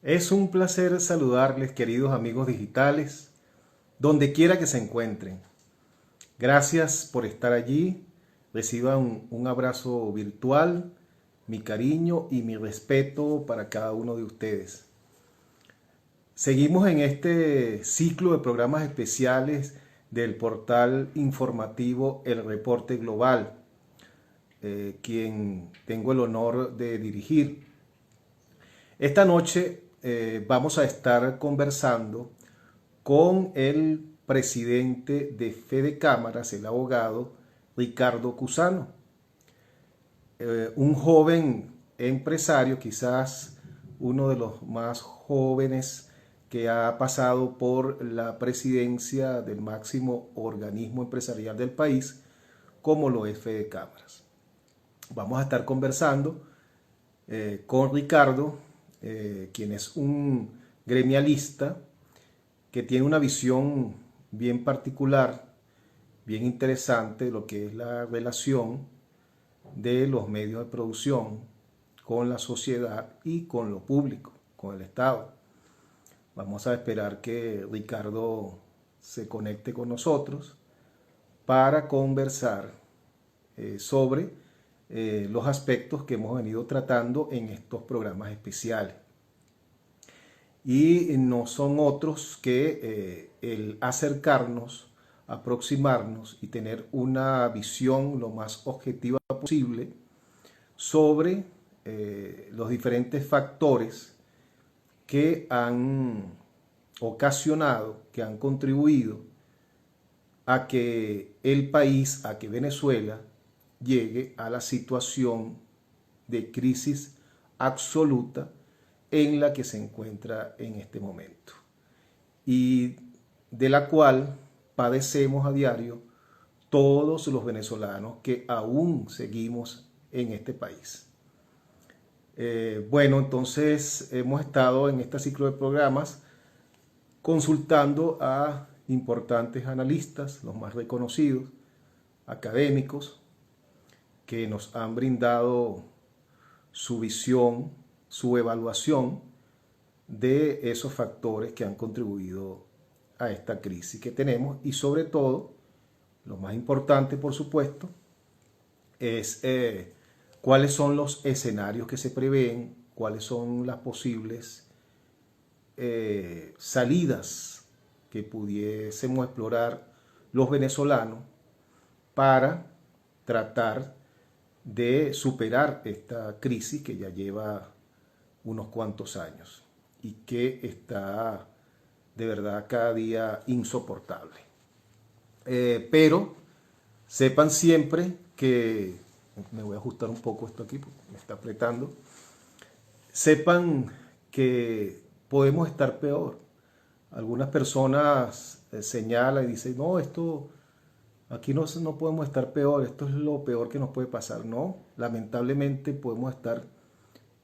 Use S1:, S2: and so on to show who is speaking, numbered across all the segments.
S1: Es un placer saludarles, queridos amigos digitales, donde quiera que se encuentren. Gracias por estar allí. Reciban un abrazo virtual, mi cariño y mi respeto para cada uno de ustedes. Seguimos en este ciclo de programas especiales del portal informativo El Reporte Global, quien tengo el honor de dirigir. Esta noche vamos a estar conversando con el presidente de Fede Cámaras, el abogado Ricardo Cusano, un joven empresario, quizás uno de los más jóvenes que ha pasado por la presidencia del máximo organismo empresarial del país, como lo es Fede Cámaras. Vamos a estar conversando con Ricardo, quien es un gremialista que tiene una visión bien particular, bien interesante de lo que es la relación de los medios de producción con la sociedad y con lo público, con el Estado. Vamos a esperar que Ricardo se conecte con nosotros para conversar sobre los aspectos que hemos venido tratando en estos programas especiales. Y no son otros que el acercarnos, aproximarnos y tener una visión lo más objetiva posible sobre los diferentes factores que han ocasionado, que han contribuido a que el país, a que Venezuela llegue a la situación de crisis absoluta en la que se encuentra en este momento y de la cual padecemos a diario todos los venezolanos que aún seguimos en este país. Bueno, entonces hemos estado en este ciclo de programas consultando a importantes analistas, los más reconocidos, académicos, que nos han brindado su visión, su evaluación de esos factores que han contribuido a esta crisis que tenemos y sobre todo, lo más importante por supuesto, es cuáles son los escenarios que se prevén, cuáles son las posibles salidas que pudiésemos explorar los venezolanos para tratar de superar esta crisis que ya lleva unos cuantos años y que está de verdad cada día insoportable. Pero sepan siempre que, me voy a ajustar un poco esto aquí porque me está apretando, sepan que podemos estar peor. Algunas personas señalan y dicen, no, esto, aquí no podemos estar peor, esto es lo peor que nos puede pasar. No, lamentablemente podemos estar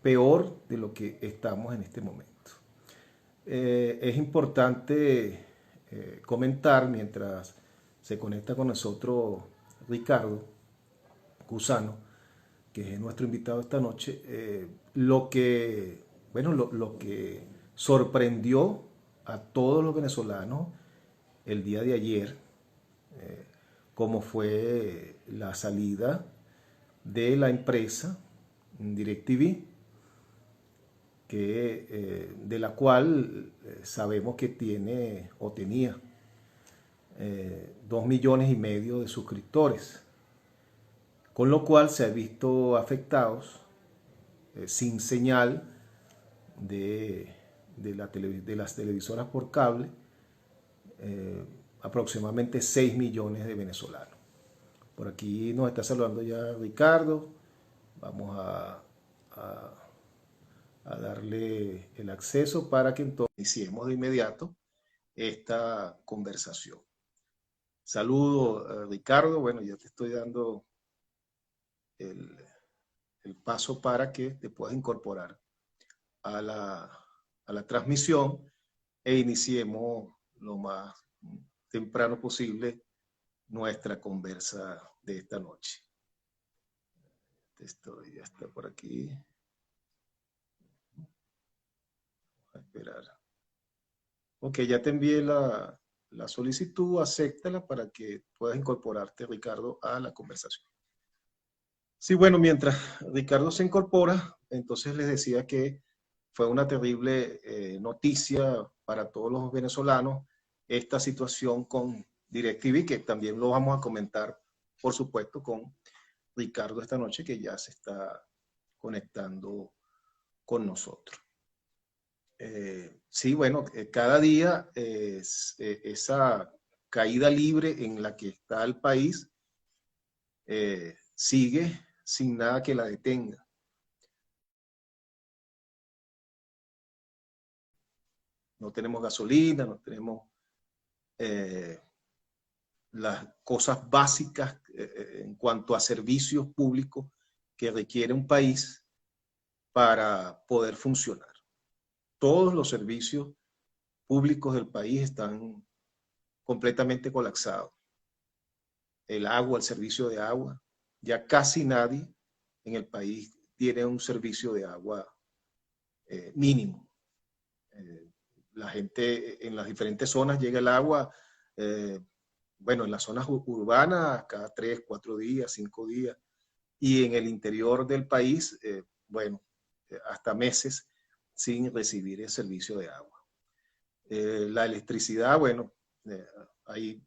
S1: peor de lo que estamos en este momento. Es importante comentar mientras se conecta con nosotros Ricardo Cusano, que es nuestro invitado esta noche, lo que sorprendió a todos los venezolanos el día de ayer, como fue la salida de la empresa DirecTV, de la cual sabemos que tiene o tenía 2,5 millones de suscriptores, con lo cual se ha visto afectados sin señal de las televisoras por cable, aproximadamente 6 millones de venezolanos. Por aquí nos está saludando ya Ricardo. Vamos a darle el acceso para que entonces iniciemos de inmediato esta conversación. Saludo, Ricardo. Bueno, ya te estoy dando el, el paso para que te puedas incorporar a la transmisión e iniciemos lo más temprano posible nuestra conversa de esta noche. Ya está por aquí. Ok, ya te envié la solicitud, acéptala para que puedas incorporarte, Ricardo, a la conversación. Sí, bueno, mientras Ricardo se incorpora, entonces les decía que fue una terrible noticia para todos los venezolanos esta situación con DirecTV, que también lo vamos a comentar, por supuesto, con Ricardo esta noche, que ya se está conectando con nosotros. Sí, bueno, cada día esa caída libre en la que está el país sigue sin nada que la detenga. No tenemos gasolina, no tenemos eh, las cosas básicas en cuanto a servicios públicos que requiere un país para poder funcionar. Todos los servicios públicos del país están completamente colapsados. El agua, el servicio de agua, ya casi nadie en el país tiene un servicio de agua mínimo. La gente en las diferentes zonas llega el agua, bueno, en las zonas urbanas cada 3, 4 días, 5 días, y en el interior del país, bueno, hasta meses sin recibir el servicio de agua. La electricidad, bueno, hay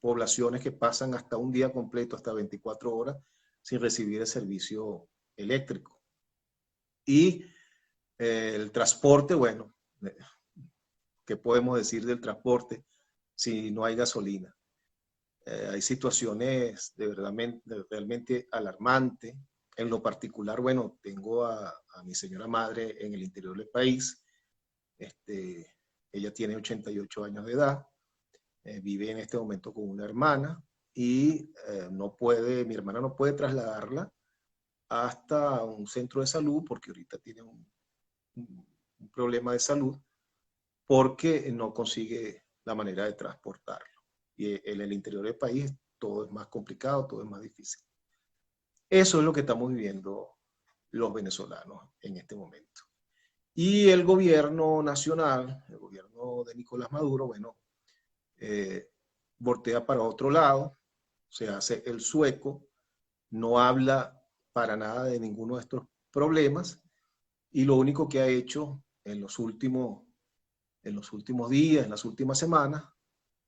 S1: poblaciones que pasan hasta un día completo, hasta 24 horas, sin recibir el servicio eléctrico. Y el transporte, bueno, ¿qué podemos decir del transporte si no hay gasolina? Hay situaciones realmente alarmantes. En lo particular, bueno, tengo a mi señora madre en el interior del país. Ella tiene 88 años de edad, vive en este momento con una hermana y mi hermana no puede trasladarla hasta un centro de salud porque ahorita tiene un problema de salud porque no consigue la manera de transportarlo. Y en el interior del país todo es más complicado, todo es más difícil. Eso es lo que estamos viviendo los venezolanos en este momento. Y el gobierno nacional, el gobierno de Nicolás Maduro, bueno, voltea para otro lado, se hace el sueco, no habla para nada de ninguno de estos problemas y lo único que ha hecho en los últimos días, en las últimas semanas,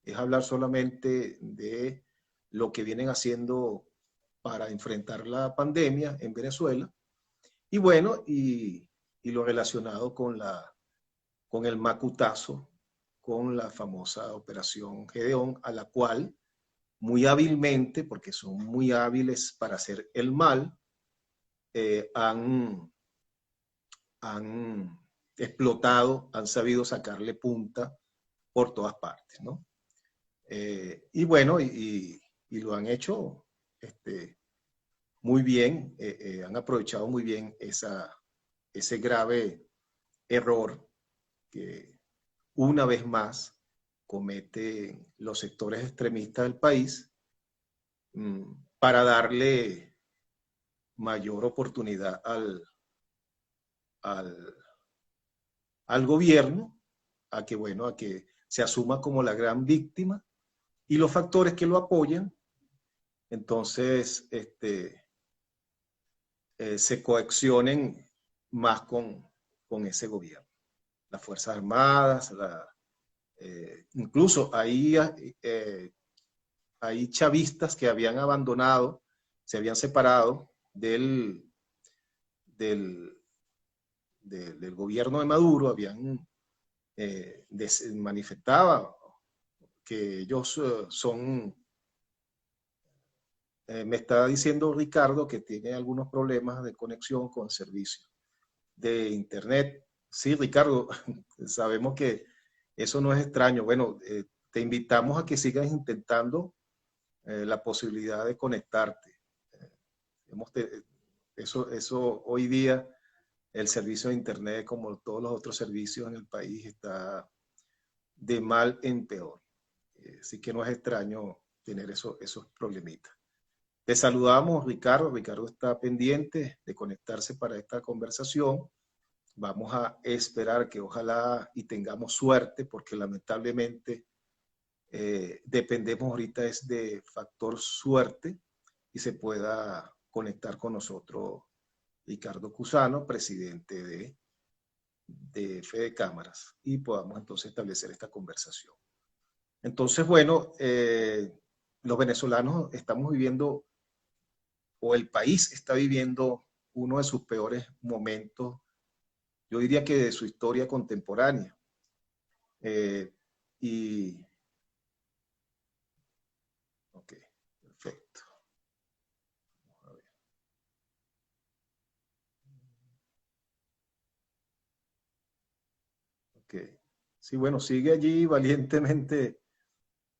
S1: es hablar solamente de lo que vienen haciendo para enfrentar la pandemia en Venezuela y bueno, y lo relacionado con el macutazo, con la famosa operación Gedeón, a la cual muy hábilmente, porque son muy hábiles para hacer el mal, han explotado, han sabido sacarle punta por todas partes, ¿no? Y bueno, y lo han hecho muy bien, han aprovechado muy bien ese grave error que una vez más cometen los sectores extremistas del país para darle mayor oportunidad al, al gobierno a que, bueno, a que se asuma como la gran víctima y los factores que lo apoyan, entonces se coaccionen más con ese gobierno. Las Fuerzas Armadas, incluso hay chavistas que habían abandonado, se habían separado del, del gobierno de Maduro, habían manifestaba que ellos son, me está diciendo Ricardo que tiene algunos problemas de conexión con servicios de internet. Sí, Ricardo, sabemos que eso no es extraño. Bueno, te invitamos a que sigas intentando la posibilidad de conectarte. Eso hoy día, el servicio de internet, como todos los otros servicios en el país, está de mal en peor. Así que no es extraño tener esos problemitas. Te saludamos, Ricardo. Ricardo está pendiente de conectarse para esta conversación. Vamos a esperar que ojalá y tengamos suerte, porque lamentablemente dependemos ahorita es de factor suerte y se pueda conectar con nosotros Ricardo Cusano, presidente de Fede Cámaras, y podamos entonces establecer esta conversación. Entonces, bueno, los venezolanos estamos viviendo, o el país está viviendo uno de sus peores momentos, yo diría que de su historia contemporánea. Y, ok, perfecto. A ver. Ok. Sí, bueno, sigue allí valientemente,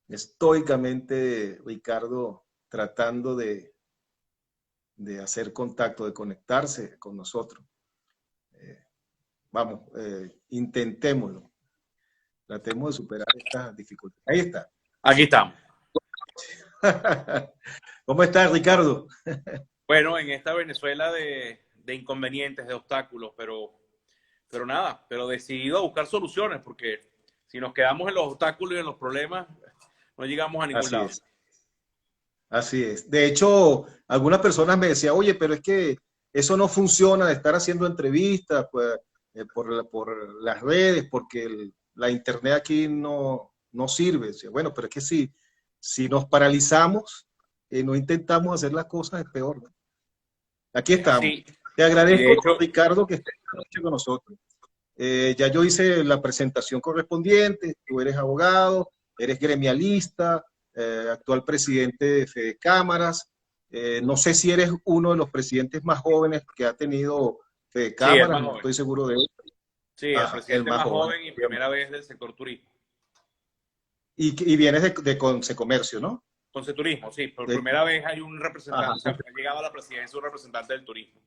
S1: estoicamente, Ricardo, tratando de hacer contacto, de conectarse con nosotros. Vamos, intentémoslo. Tratemos de superar estas dificultades. Ahí está.
S2: Aquí estamos.
S1: ¿Cómo estás, Ricardo?
S2: Bueno, en esta Venezuela de inconvenientes, de obstáculos, pero nada, pero decidido a buscar soluciones, porque si nos quedamos en los obstáculos y en los problemas, no llegamos a ningún
S1: Así
S2: lado.
S1: es. Así es. De hecho, algunas personas me decían, oye, pero es que eso no funciona de estar haciendo entrevistas pues, por las redes, porque la internet aquí no sirve. Decía, bueno, pero es que si nos paralizamos, no intentamos hacer las cosas, es peor, ¿no? Aquí
S2: Es
S1: estamos.
S2: así.
S1: Te
S2: Y de
S1: agradezco,
S2: hecho,
S1: Ricardo, que estés esta noche con nosotros. Ya yo hice la presentación correspondiente, tú eres abogado, eres gremialista, actual presidente de Fede Cámaras. No sé si eres uno de los presidentes más jóvenes que ha tenido Fede
S2: sí, el
S1: Cámaras,
S2: más
S1: no
S2: joven.
S1: estoy seguro de eso.
S2: Sí, el
S1: Ajá, el
S2: presidente
S1: más
S2: más
S1: joven.
S2: joven y primera vez del sector turismo.
S1: Y vienes de Consecomercio, ¿no?
S2: Turismo, sí, por
S1: De,
S2: primera vez hay un
S1: ajá,
S2: representante, o sea, ha llegado a la presidencia un representante del turismo.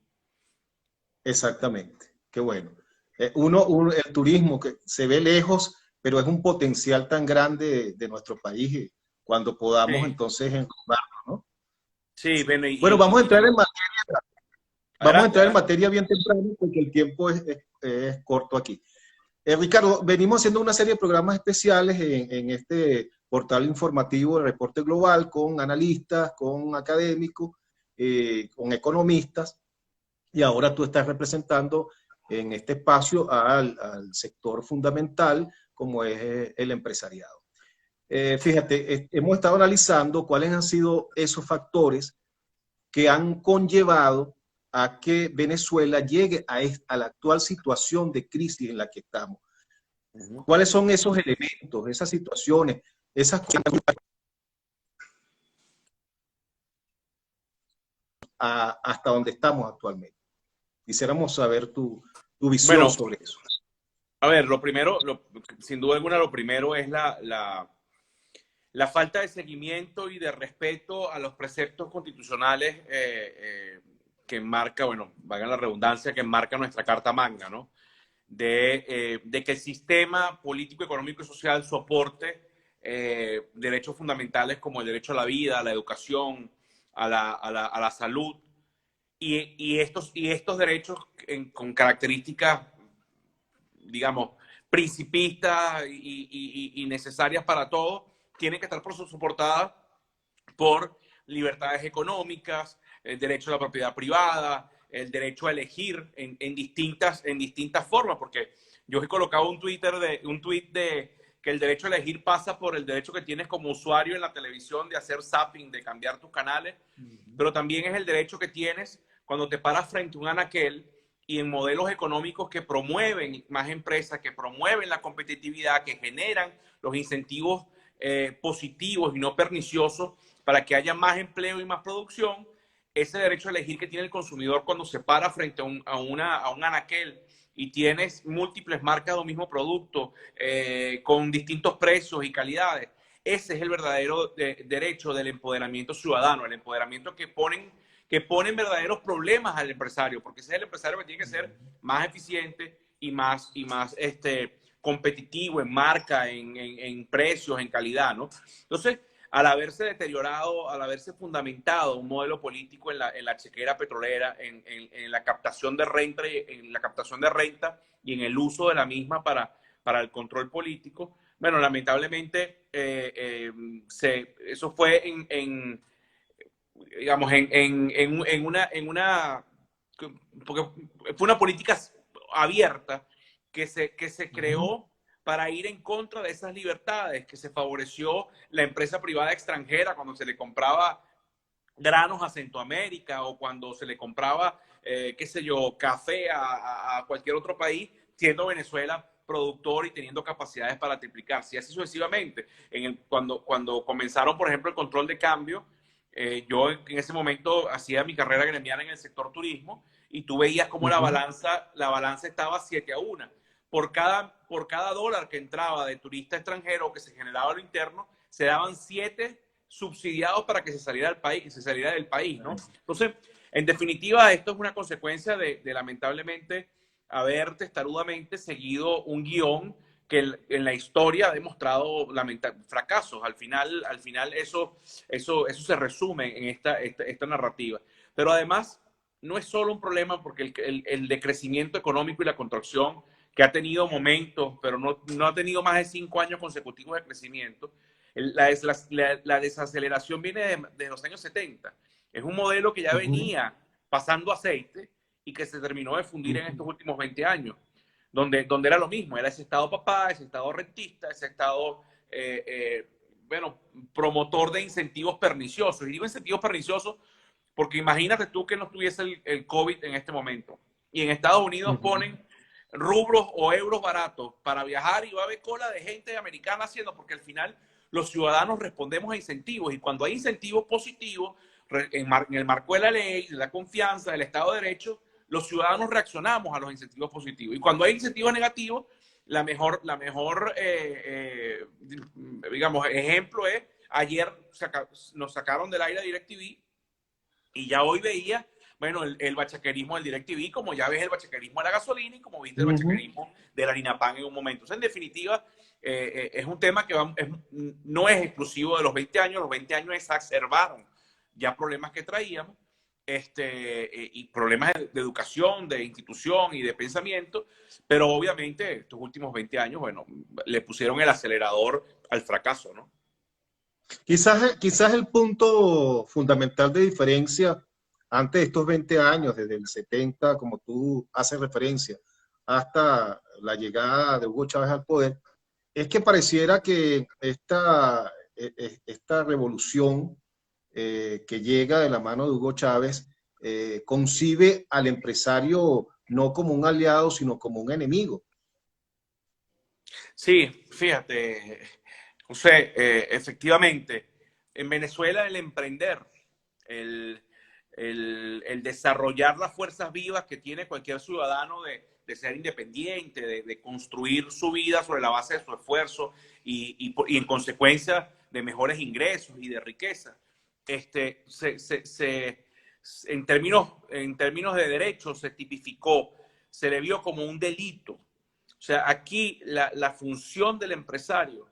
S1: exactamente. Qué bueno. El turismo que se ve lejos, pero es un potencial tan grande de nuestro país cuando podamos
S2: Sí,
S1: entonces enfocarlo, ¿no?
S2: sí, bueno,
S1: Bueno, vamos a
S2: adelante,
S1: entrar en
S2: adelante.
S1: materia bien temprano porque el tiempo es corto aquí. Ricardo, venimos haciendo una serie de programas especiales en este portal informativo de Reporte Global con analistas, con académicos, con economistas, y ahora tú estás representando en este espacio al sector fundamental como es el empresariado. Fíjate, hemos estado analizando cuáles han sido esos factores que han conllevado a que Venezuela llegue a la actual situación de crisis en la que estamos.
S2: Ujú.
S1: ¿Cuáles son esos elementos, esas situaciones, esas cosas hasta donde estamos actualmente? Quisiéramos saber tu visión
S2: Bueno,
S1: sobre eso.
S2: a ver, lo primero, sin duda alguna, lo primero es la falta de seguimiento y de respeto a los preceptos constitucionales que marca, bueno, valga la redundancia, que marca nuestra Carta Magna, ¿no? De que el sistema político, económico y social soporte derechos fundamentales como el derecho a la vida, a la educación, a la salud, y estos derechos con características, digamos, principistas y necesarias para todos, tienen que estar soportadas por libertades económicas, el derecho a la propiedad privada, el derecho a elegir en distintas formas, porque yo he colocado un tweet de que el derecho a elegir pasa por el derecho que tienes como usuario en la televisión de hacer zapping, de cambiar tus canales, pero también es el derecho que tienes cuando te paras frente a un anaquel y en modelos económicos que promueven más empresas, que promueven la competitividad, que generan los incentivos positivos y no perniciosos para que haya más empleo y más producción, ese derecho a elegir que tiene el consumidor cuando se para frente a un anaquel y tienes múltiples marcas de un mismo producto con distintos precios y calidades, ese es el verdadero derecho del empoderamiento ciudadano, el empoderamiento que ponen verdaderos problemas al empresario, porque ese es el empresario que tiene que ser más eficiente y más competitivo en marca, en precios, en calidad, ¿no? Entonces, al haberse deteriorado, al haberse fundamentado un modelo político en la chequera petrolera, en la captación de renta, en la captación de renta y en el uso de la misma para el control político, bueno, lamentablemente eso fue digamos, porque fue una política abierta que se creó para ir en contra de esas libertades, que se favoreció la empresa privada extranjera cuando se le compraba granos a Centroamérica o cuando se le compraba, qué sé yo, café a cualquier otro país, siendo Venezuela productor y teniendo capacidades para triplicarse, y así sucesivamente. Cuando comenzaron, por ejemplo, el control de cambio, yo en ese momento hacía mi carrera gremial en el sector turismo y tú veías como la balanza estaba 7-1. Por cada dólar que entraba de turista extranjero que se generaba a lo interno, se daban 7 subsidiados para que se saliera del país, ¿no? Entonces, en definitiva, esto es una consecuencia de lamentablemente haber testarudamente seguido un guión que en la historia ha demostrado fracasos. Al final eso se resume en esta narrativa. Pero además, no es solo un problema porque el decrecimiento económico y la contracción, que ha tenido momentos, pero no ha tenido más de 5 años consecutivos de crecimiento, la desaceleración viene de los años 70. Es un modelo que ya venía pasando aceite y que se terminó de fundir en estos últimos 20 años, donde era lo mismo, era ese Estado papá, ese Estado rentista, ese Estado, bueno, promotor de incentivos perniciosos. Y digo incentivos perniciosos porque imagínate tú que no tuviese el COVID en este momento. Y en Estados Unidos ponen rublos o euros baratos para viajar y va a haber cola de gente americana haciendo, porque al final los ciudadanos respondemos a incentivos y cuando hay incentivos positivos, en el marco de la ley, de la confianza, del Estado de Derecho, los ciudadanos reaccionamos a los incentivos positivos. Y cuando hay incentivos negativos, la mejor digamos, ejemplo es, ayer nos sacaron del aire a DirecTV y ya hoy veía, bueno, el bachaquerismo del DirecTV, como ya ves el bachaquerismo de la gasolina y como viste el bachaquerismo de la harina pan en un momento. Entonces, en definitiva, es un tema que no es exclusivo de los 20 años. Los 20 años exacerbaron ya problemas que traíamos, y problemas de educación, de institución y de pensamiento, pero obviamente estos últimos 20 años, bueno, le pusieron el acelerador al fracaso, ¿no?
S1: Quizás el punto fundamental de diferencia antes de estos 20 años, desde el 70, como tú haces referencia, hasta la llegada de Hugo Chávez al poder, es que pareciera que esta revolución que llega de la mano de Hugo Chávez concibe al empresario no como un aliado, sino como un enemigo.
S2: Sí, fíjate, José, efectivamente, en Venezuela el emprender, el, el desarrollar las fuerzas vivas que tiene cualquier ciudadano de ser independiente, de construir su vida sobre la base de su esfuerzo y en consecuencia de mejores ingresos y de riqueza. En términos de derechos se tipificó, se le vio como un delito. O sea, aquí la función del empresario,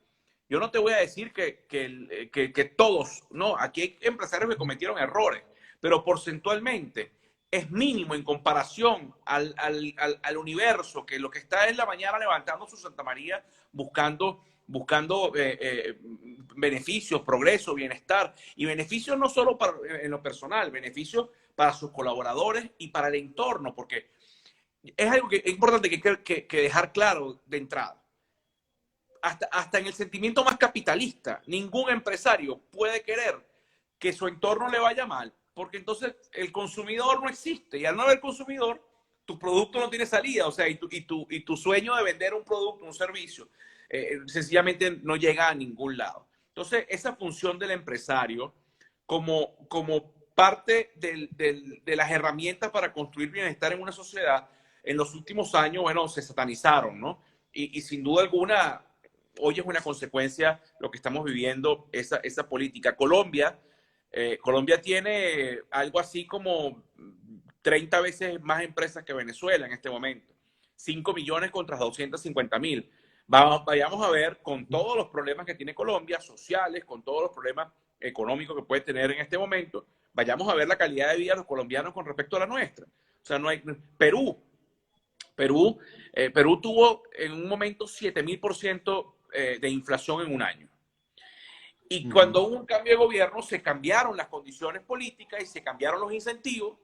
S2: yo no te voy a decir que todos, no, aquí hay empresarios que cometieron errores, pero porcentualmente es mínimo en comparación al universo, que lo que está en la mañana levantando su Santa María buscando beneficios, progreso, bienestar, y beneficios no solo en lo personal, beneficios para sus colaboradores y para el entorno, porque es algo que es importante que dejar claro de entrada. Hasta en el sentimiento más capitalista, ningún empresario puede querer que su entorno le vaya mal, porque entonces el consumidor no existe, y al no haber consumidor, tu producto no tiene salida, o sea, y tu sueño de vender un producto, un servicio, sencillamente no llega a ningún lado. Entonces, esa función del empresario como parte de las herramientas para construir bienestar en una sociedad, en los últimos años, bueno, se satanizaron, ¿no? Y sin duda alguna, hoy es una consecuencia lo que estamos viviendo, esa política. Colombia tiene algo así como 30 veces más empresas que Venezuela en este momento. 5 millones contra 250.000. Vayamos a ver con todos los problemas que tiene Colombia, sociales, con todos los problemas económicos que puede tener en este momento, vayamos a ver la calidad de vida de los colombianos con respecto a la nuestra. O sea, no hay... Perú tuvo en un momento 7.000% de inflación en un año. Y cuando hubo un cambio de gobierno, se cambiaron las condiciones políticas y se cambiaron los incentivos,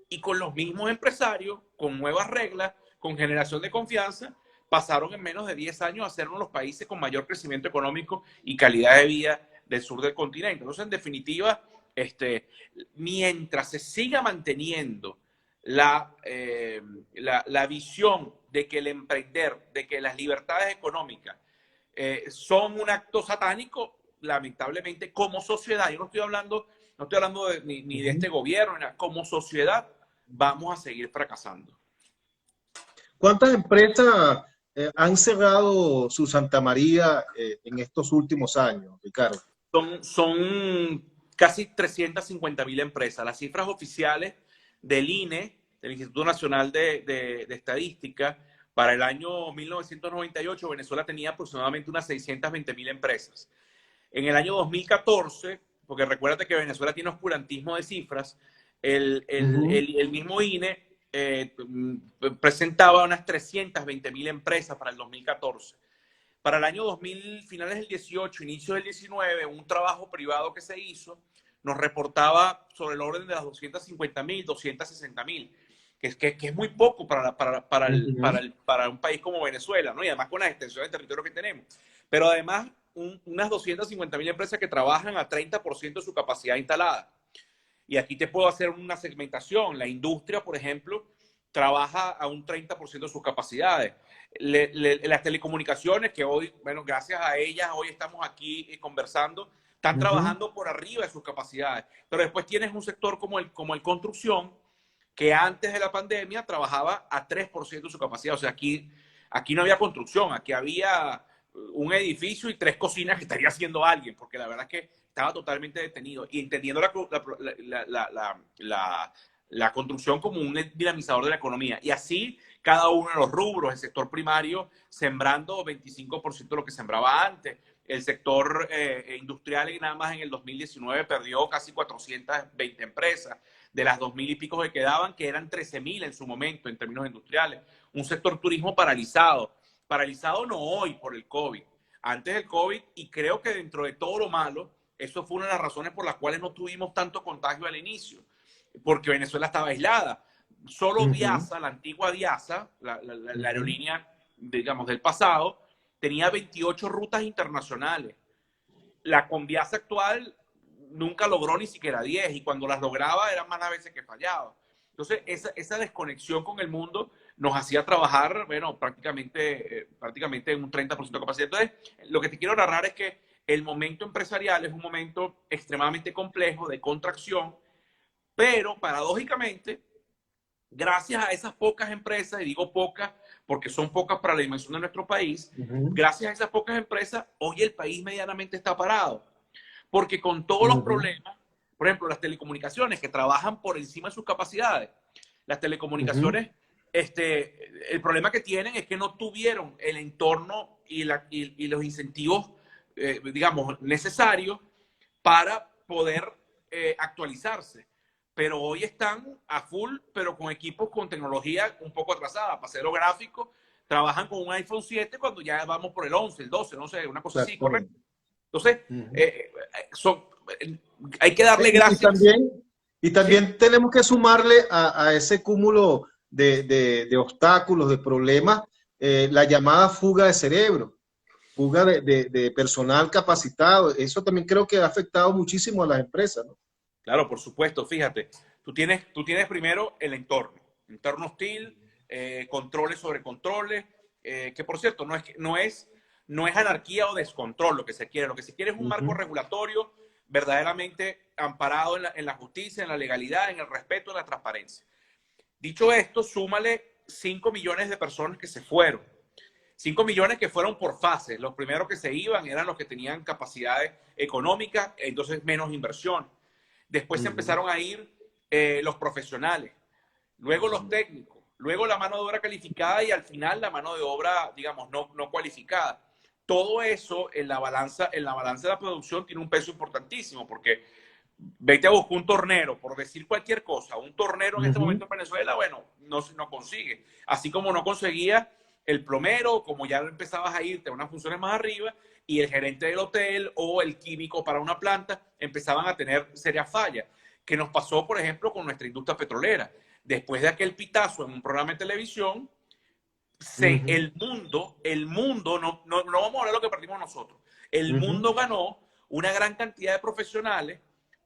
S2: y con los mismos empresarios, con nuevas reglas, con generación de confianza, pasaron en menos de 10 años a ser uno de los países con mayor crecimiento económico y calidad de vida del sur del continente. Entonces, en definitiva, mientras se siga manteniendo la visión de que el emprender, de que las libertades económicas son un acto satánico, lamentablemente, como sociedad, yo no estoy hablando ni de este gobierno, como sociedad, vamos a seguir fracasando.
S1: ¿Cuántas empresas han cerrado su Santa María en estos últimos años, Ricardo?
S2: Son casi 350.000 empresas. Las cifras oficiales del INE, del Instituto Nacional de Estadística, para el año 1998, Venezuela tenía aproximadamente unas 620.000 empresas. En el año 2014, porque recuérdate que Venezuela tiene oscurantismo de cifras, el mismo INE presentaba unas 320.000 empresas para el 2014. Para el año 2000, finales del 18, inicio del 19, un trabajo privado que se hizo nos reportaba sobre el orden de las 250.000, 260.000, que es muy poco para un país como Venezuela, ¿no? Y además con la extensión de territorio que tenemos. Pero además, unas 250.000 empresas que trabajan a 30% de su capacidad instalada. Y aquí te puedo hacer una segmentación. La industria, por ejemplo, trabaja a un 30% de sus capacidades. Las telecomunicaciones, que hoy, bueno, gracias a ellas, hoy estamos aquí conversando, están trabajando por arriba de sus capacidades. Pero después tienes un sector como el construcción, que antes de la pandemia trabajaba a 3% de su capacidad. O sea, aquí no había construcción, aquí había un edificio y 3 cocinas que estaría haciendo alguien, porque la verdad es que estaba totalmente detenido. Y entendiendo la construcción como un dinamizador de la economía. Y así cada uno de los rubros, el sector primario sembrando 25% de lo que sembraba antes. El sector industrial nada más en el 2019 perdió casi 420 empresas de las 2.000 y pico que quedaban, que eran 13.000 en su momento en términos industriales. Un sector turismo paralizado no hoy por el COVID, antes del COVID, y creo que dentro de todo lo malo, eso fue una de las razones por las cuales no tuvimos tanto contagio al inicio, porque Venezuela estaba aislada. Solo Viasa, la antigua Viasa, la aerolínea, digamos, del pasado, tenía 28 rutas internacionales. La Conviasa actual nunca logró ni siquiera 10, y cuando las lograba eran más las veces que fallaba. Entonces, esa desconexión con el mundo nos hacía trabajar, bueno, prácticamente en un 30% de capacidad. Entonces, lo que te quiero narrar es que el momento empresarial es un momento extremadamente complejo, de contracción, pero paradójicamente, gracias a esas pocas empresas, y digo pocas porque son pocas para la dimensión de nuestro país, gracias a esas pocas empresas, hoy el país medianamente está parado. Porque con todos los problemas, por ejemplo, las telecomunicaciones que trabajan por encima de sus capacidades, las telecomunicaciones, el problema que tienen es que no tuvieron el entorno y los incentivos, digamos, necesarios para poder actualizarse. Pero hoy están a full, pero con equipos con tecnología un poco atrasada. Para hacer los gráficos, trabajan con un iPhone 7 cuando ya vamos por el 11, el 12, no sé, una cosa así, ¿correcto? Entonces, hay que darle gracias.
S1: Y también tenemos que sumarle a ese cúmulo de obstáculos, de problemas, la llamada fuga de cerebro, fuga de personal capacitado. Eso también creo que ha afectado muchísimo a las empresas, ¿no?
S2: Claro, por supuesto. Fíjate, tú tienes primero el entorno hostil, controles sobre controles, que por cierto no es anarquía o descontrol lo que se quiere. Lo que se quiere es un marco regulatorio verdaderamente amparado en la justicia, en la legalidad, en el respeto, en la transparencia. Dicho esto, súmale 5 millones de personas que se fueron. 5 millones que fueron por fases. Los primeros que se iban eran los que tenían capacidades económicas, entonces menos inversión. Después se empezaron a ir los profesionales, luego los técnicos, luego la mano de obra calificada y al final la mano de obra, digamos, no cualificada. Todo eso en la balanza de la producción tiene un peso importantísimo, porque vete a buscar un tornero, por decir cualquier cosa, un tornero en este momento en Venezuela, bueno, no consigue. Así como no conseguía el plomero, como ya empezabas a irte a unas funciones más arriba, y el gerente del hotel o el químico para una planta empezaban a tener serias fallas, que nos pasó, por ejemplo, con nuestra industria petrolera. Después de aquel pitazo en un programa de televisión, el mundo no vamos a hablar de lo que perdimos nosotros, el mundo ganó una gran cantidad de profesionales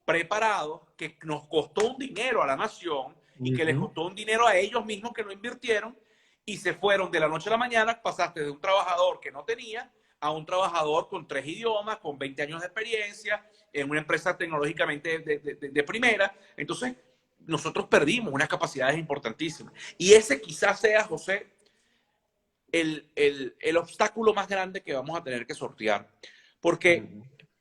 S2: preparados que nos costó un dinero a la nación y que les costó un dinero a ellos mismos que no invirtieron y se fueron de la noche a la mañana. Pasaste de un trabajador que no tenía a un trabajador con 3 idiomas, con 20 años de experiencia, en una empresa tecnológicamente de primera. Entonces, nosotros perdimos unas capacidades importantísimas. Y ese quizás sea, José, el obstáculo más grande que vamos a tener que sortear. Porque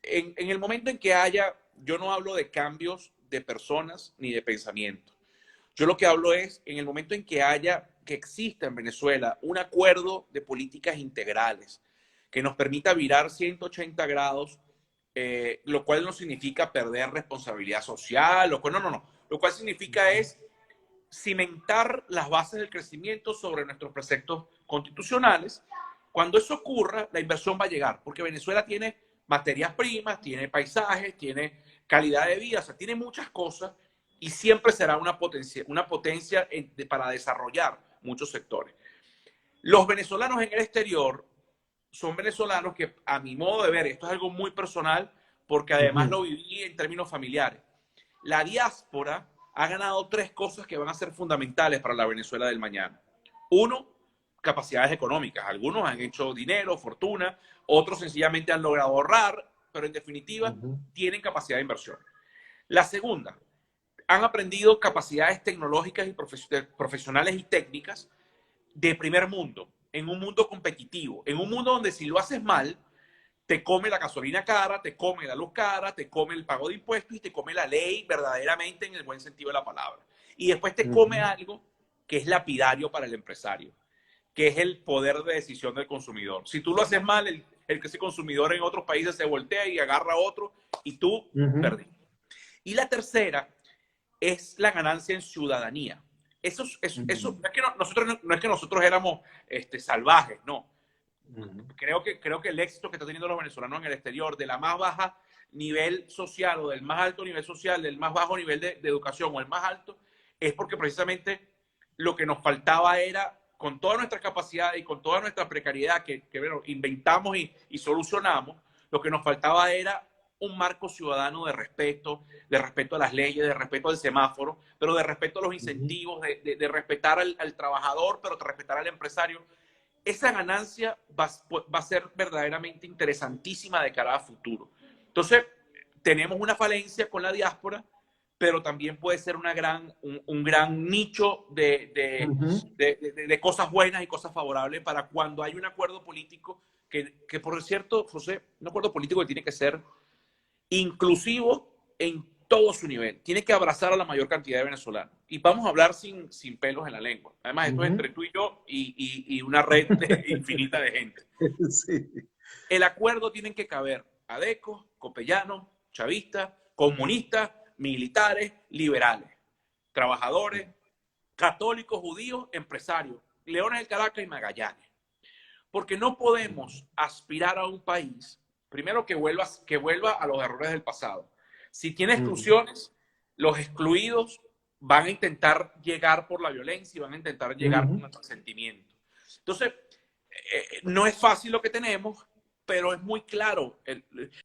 S2: en el momento en que haya, yo no hablo de cambios de personas ni de pensamiento. Yo lo que hablo es, en el momento en que exista en Venezuela un acuerdo de políticas integrales que nos permita virar 180 grados, lo cual no significa perder responsabilidad social, lo cual significa es cimentar las bases del crecimiento sobre nuestros preceptos constitucionales. Cuando eso ocurra, la inversión va a llegar, porque Venezuela tiene materias primas, tiene paisajes, tiene calidad de vida, o sea, tiene muchas cosas y siempre será una potencia para desarrollar muchos sectores. Los venezolanos en el exterior son venezolanos que, a mi modo de ver, esto es algo muy personal, porque además lo viví en términos familiares. La diáspora ha ganado 3 cosas que van a ser fundamentales para la Venezuela del mañana. Uno, capacidades económicas. Algunos han hecho dinero, fortuna, otros sencillamente han logrado ahorrar, pero en definitiva tienen capacidad de inversión. La segunda, han aprendido capacidades tecnológicas y profesionales y técnicas de primer mundo, en un mundo competitivo, en un mundo donde si lo haces mal, te come la gasolina cara, te come la luz cara, te come el pago de impuestos y te come la ley verdaderamente en el buen sentido de la palabra. Y después te come algo que es lapidario para el empresario, que es el poder de decisión del consumidor. Si tú lo haces mal, ese consumidor en otros países se voltea y agarra a otro y tú perdiste. Y la tercera es la ganancia en ciudadanía. Eso no es que nosotros éramos salvajes, no. Creo que el éxito que están teniendo los venezolanos en el exterior, de la más baja nivel social o del más alto nivel social, del más bajo nivel de educación o el más alto, es porque precisamente lo que nos faltaba era, con todas nuestras capacidades y con toda nuestra precariedad que bueno, inventamos y solucionamos, lo que nos faltaba era un marco ciudadano de respeto a las leyes, de respeto al semáforo, pero de respeto a los incentivos, de respetar al trabajador, pero de respetar al empresario. Esa ganancia va a ser verdaderamente interesantísima de cara a futuro. Entonces, tenemos una falencia con la diáspora, pero también puede ser un gran nicho de cosas buenas y cosas favorables para cuando hay un acuerdo político que por cierto, José, un acuerdo político que tiene que ser inclusivo en todo su nivel. Tiene que abrazar a la mayor cantidad de venezolanos. Y vamos a hablar sin pelos en la lengua. Además, esto es entre tú y yo y una red infinita de gente.
S1: Sí.
S2: El acuerdo tienen que caber adecos, copellanos, chavistas, comunistas, militares, liberales, trabajadores, católicos, judíos, empresarios, Leones del Caracas y Magallanes. Porque no podemos aspirar a un país, primero, que vuelva a los errores del pasado. Si tiene exclusiones, los excluidos van a intentar llegar por la violencia y van a intentar llegar con el resentimiento. Entonces, no es fácil lo que tenemos, pero es muy claro.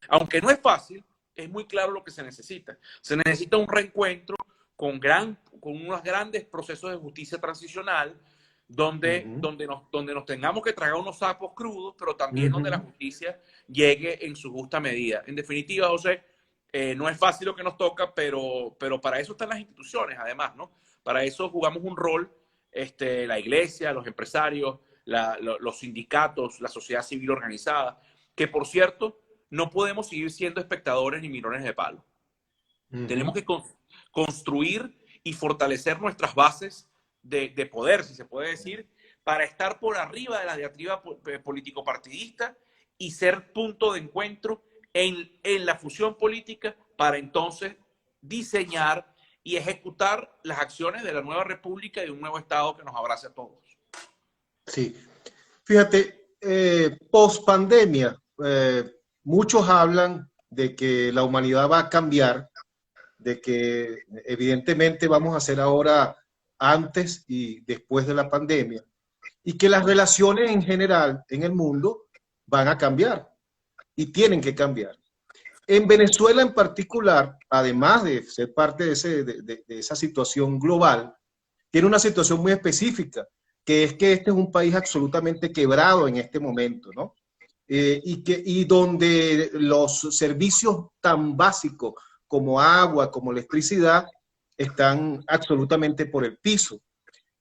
S2: Aunque no es fácil, es muy claro lo que se necesita. Se necesita un reencuentro con unos grandes procesos de justicia transicional, donde nos tengamos que tragar unos sapos crudos, pero también donde la justicia llegue en su justa medida. En definitiva, José, no es fácil lo que nos toca, pero para eso están las instituciones, además, ¿no? Para eso jugamos un rol, la iglesia, los empresarios, los sindicatos, la sociedad civil organizada, que por cierto, no podemos seguir siendo espectadores ni mirones de palo. Tenemos que construir y fortalecer nuestras bases de poder, si se puede decir, para estar por arriba de la diatriba político-partidista y ser punto de encuentro en la fusión política para entonces diseñar y ejecutar las acciones de la nueva república y de un nuevo Estado que nos abrace a todos.
S1: Sí, fíjate, post pandemia, muchos hablan de que la humanidad va a cambiar, de que evidentemente vamos a hacer ahora antes y después de la pandemia, y que las relaciones en general en el mundo van a cambiar y tienen que cambiar. En Venezuela en particular, además de ser parte de esa situación global, tiene una situación muy específica, que es que este es un país absolutamente quebrado en este momento, ¿no? Y donde los servicios tan básicos como agua, como electricidad, están absolutamente por el piso.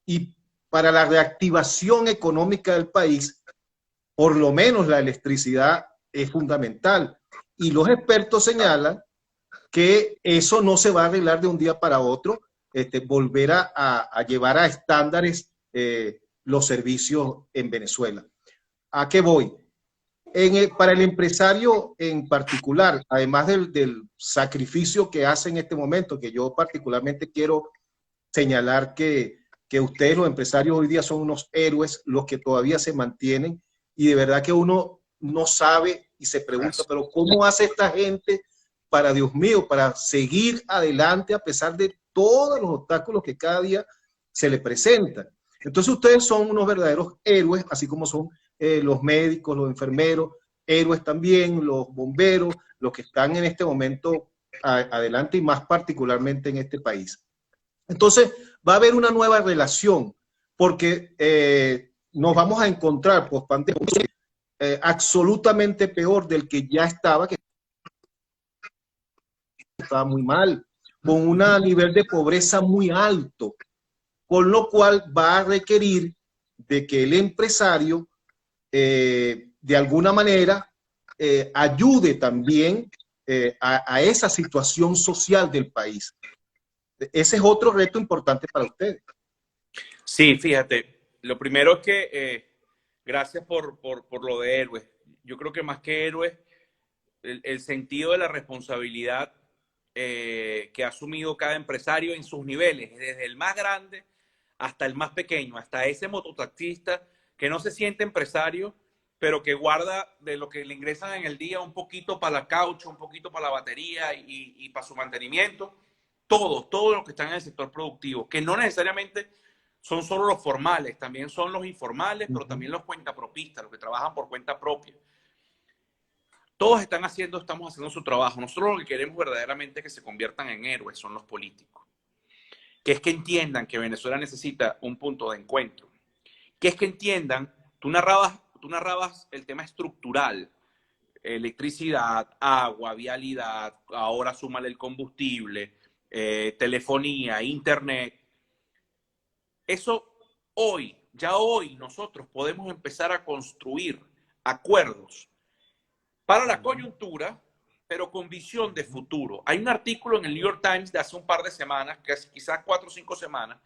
S1: Y para la reactivación económica del país, por lo menos la electricidad es fundamental. Y los expertos señalan que eso no se va a arreglar de un día para otro, volver a llevar a estándares los servicios en Venezuela. ¿A qué voy? Para el empresario en particular, además del sacrificio que hace en este momento, que yo particularmente quiero señalar que ustedes, los empresarios, hoy día son unos héroes, los que todavía se mantienen, y de verdad que uno no sabe y se pregunta, pero ¿cómo hace esta gente para, Dios mío, para seguir adelante a pesar de todos los obstáculos que cada día se le presentan? Entonces ustedes son unos verdaderos héroes, así como son los médicos, los enfermeros, héroes también, los bomberos, los que están en este momento adelante y más particularmente en este país. Entonces va a haber una nueva relación porque nos vamos a encontrar post pandemia absolutamente peor del que ya estaba, que estaba muy mal, con un nivel de pobreza muy alto, con lo cual va a requerir de que el empresario de alguna manera ayude también a esa situación social del país. Ese es otro reto importante para ustedes.
S2: Sí, fíjate, lo primero es que gracias por lo de héroes. Yo creo que más que héroes, el sentido de la responsabilidad que ha asumido cada empresario en sus niveles, desde el más grande hasta el más pequeño, hasta ese mototaxista que no se siente empresario, pero que guarda de lo que le ingresan en el día un poquito para la caucho, un poquito para la batería y para su mantenimiento. Todos los que están en el sector productivo, que no necesariamente son solo los formales, también son los informales, pero también los cuentapropistas, los que trabajan por cuenta propia. Todos estamos haciendo su trabajo. Nosotros lo que queremos verdaderamente que se conviertan en héroes son los políticos. Que es que entiendan que Venezuela necesita un punto de encuentro. Que es que entiendan, tú narrabas el tema estructural, electricidad, agua, vialidad, ahora súmale el combustible, telefonía, internet. Eso ya hoy nosotros podemos empezar a construir acuerdos para la coyuntura, pero con visión de futuro. Hay un artículo en el New York Times de hace un par de semanas, quizás 4 o 5 semanas,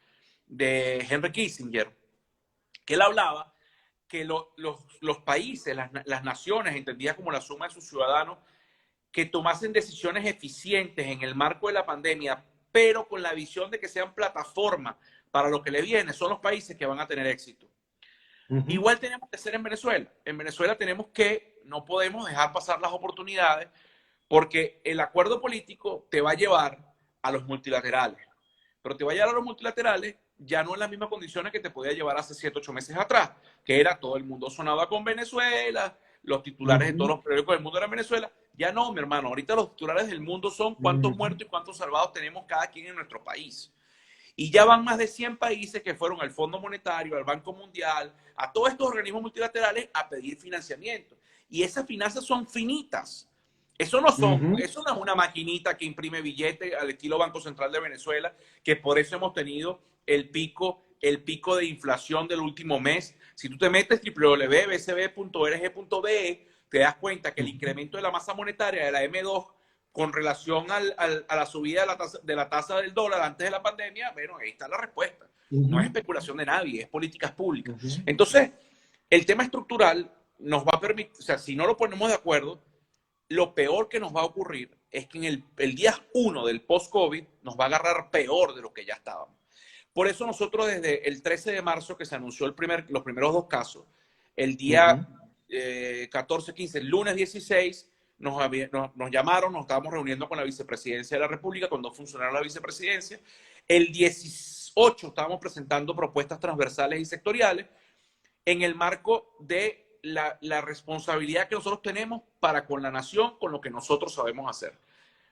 S2: de Henry Kissinger, que él hablaba que los países, las naciones, entendidas como la suma de sus ciudadanos, que tomasen decisiones eficientes en el marco de la pandemia, pero con la visión de que sean plataforma para lo que le viene, son los países que van a tener éxito. Igual tenemos que hacer en Venezuela. En Venezuela no podemos dejar pasar las oportunidades porque el acuerdo político te va a llevar a los multilaterales. Pero te va a llevar a los multilaterales ya no en las mismas condiciones que te podía llevar hace 7, 8 meses atrás, que era todo el mundo sonaba con Venezuela, los titulares de todos los periódicos del mundo eran Venezuela. Ya no, mi hermano, ahorita los titulares del mundo son cuántos muertos y cuántos salvados tenemos cada quien en nuestro país. Y ya van más de 100 países que fueron al Fondo Monetario, al Banco Mundial, a todos estos organismos multilaterales a pedir financiamiento. Y esas finanzas son finitas. Eso no es una maquinita que imprime billetes al estilo Banco Central de Venezuela, que por eso hemos tenido el pico de inflación del último mes. Si tú te metes www.bcb.org.be, te das cuenta que el incremento de la masa monetaria de la M2 con relación a la subida de la tasa del dólar antes de la pandemia, bueno, ahí está la respuesta. No es
S1: Ujú,
S2: especulación de nadie, es políticas públicas.
S1: ujú,
S2: Entonces, el tema estructural nos va a permitir, o sea, si no lo ponemos de acuerdo, lo peor que nos va a ocurrir es que en el día 1 del post-COVID nos va a agarrar peor de lo que ya estábamos. Por eso nosotros desde el 13 de marzo que se anunció los primeros 2 casos, el día
S1: ujú,
S2: 14, 15, el lunes 16, nos llamaron, nos estábamos reuniendo con la vicepresidencia de la República, con 2 funcionarios de la vicepresidencia. El 18 estábamos presentando propuestas transversales y sectoriales en el marco de la responsabilidad que nosotros tenemos para con la nación, con lo que nosotros sabemos hacer.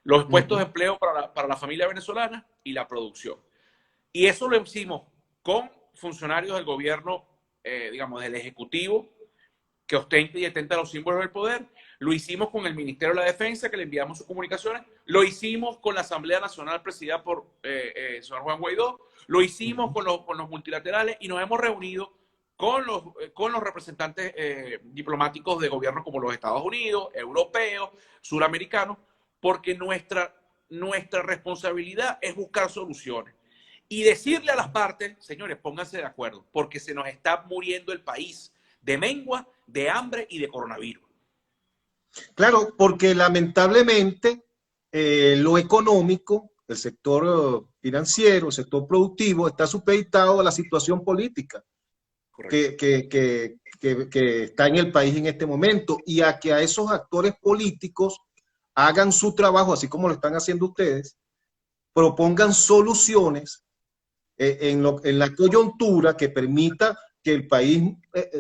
S2: Los puestos de
S1: ujú.
S2: empleo para la familia venezolana y la producción. Y eso lo hicimos con funcionarios del gobierno, digamos, del Ejecutivo, que ostenta y detenta los símbolos del poder. Lo hicimos con el Ministerio de la Defensa, que le enviamos sus comunicaciones. Lo hicimos con la Asamblea Nacional presidida por el señor Juan Guaidó. Lo hicimos
S1: Ujú.
S2: con los multilaterales y nos hemos reunido con los representantes diplomáticos de gobiernos como los Estados Unidos, europeos, suramericanos, porque nuestra responsabilidad es buscar soluciones y decirle a las partes, señores, pónganse de acuerdo, porque se nos está muriendo el país de mengua, de hambre y de coronavirus.
S1: Claro, porque lamentablemente lo económico, el sector financiero, el sector productivo está supeditado a la situación política
S2: Correcto.
S1: que está en el país en este momento y a que a esos actores políticos hagan su trabajo, así como lo están haciendo ustedes, propongan soluciones en la coyuntura que permita que el país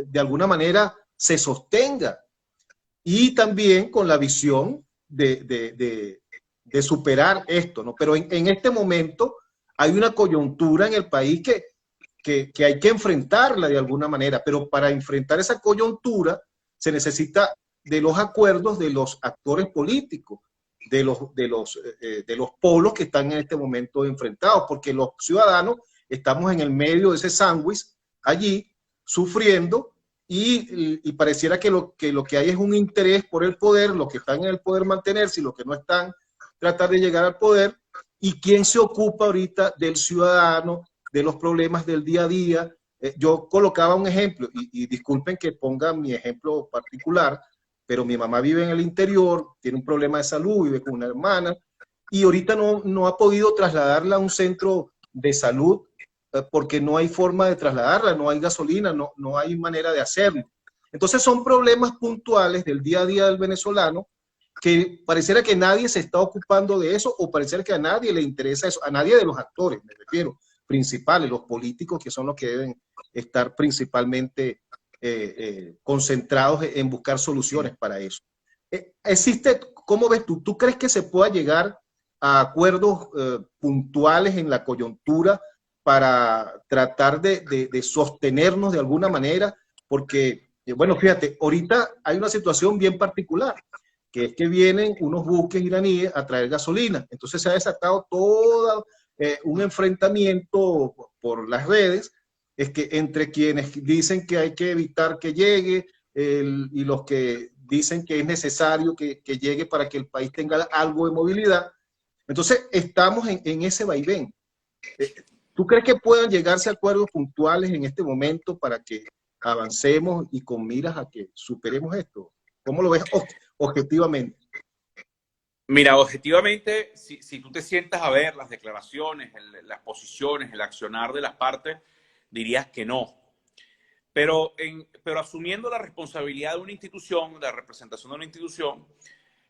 S1: de alguna manera se sostenga y también con la visión de superar esto, ¿no? Pero en este momento hay una coyuntura en el país que hay que enfrentarla de alguna manera, pero para enfrentar esa coyuntura se necesita de los acuerdos de los actores políticos, de los polos que están en este momento enfrentados, porque los ciudadanos estamos en el medio de ese sándwich allí sufriendo y pareciera que lo que hay es un interés por el poder, los que están en el poder mantenerse y los que no están tratar de llegar al poder. ¿Y quién se ocupa ahorita del ciudadano, de los problemas del día a día? Yo colocaba un ejemplo, y disculpen que ponga mi ejemplo particular, pero mi mamá vive en el interior, tiene un problema de salud, vive con una hermana, y ahorita no ha podido trasladarla a un centro de salud porque no hay forma de trasladarla, no hay gasolina, no hay manera de hacerlo. Entonces son problemas puntuales del día a día del venezolano que pareciera que nadie se está ocupando de eso o pareciera que a nadie le interesa eso, a nadie de los actores, me refiero, principales, los políticos que son los que deben estar principalmente concentrados en buscar soluciones para eso. Existe, ¿cómo ves tú? ¿Tú crees que se pueda llegar a acuerdos puntuales en la coyuntura para tratar de sostenernos de alguna manera? Porque, bueno, fíjate, ahorita hay una situación bien particular, que es que vienen unos buques iraníes a traer gasolina. Entonces se ha desatado todo un enfrentamiento por las redes, es que entre quienes dicen que hay que evitar que llegue y los que dicen que es necesario que llegue para que el país tenga algo de movilidad. Entonces estamos en ese vaivén. ¿Tú crees que puedan llegarse a acuerdos puntuales en este momento para que avancemos y con miras a que superemos esto? ¿Cómo lo ves objetivamente?
S2: Mira, objetivamente, si tú te sientas a ver las declaraciones, las posiciones, el accionar de las partes, dirías que no. Pero asumiendo la responsabilidad de una institución, la representación de una institución,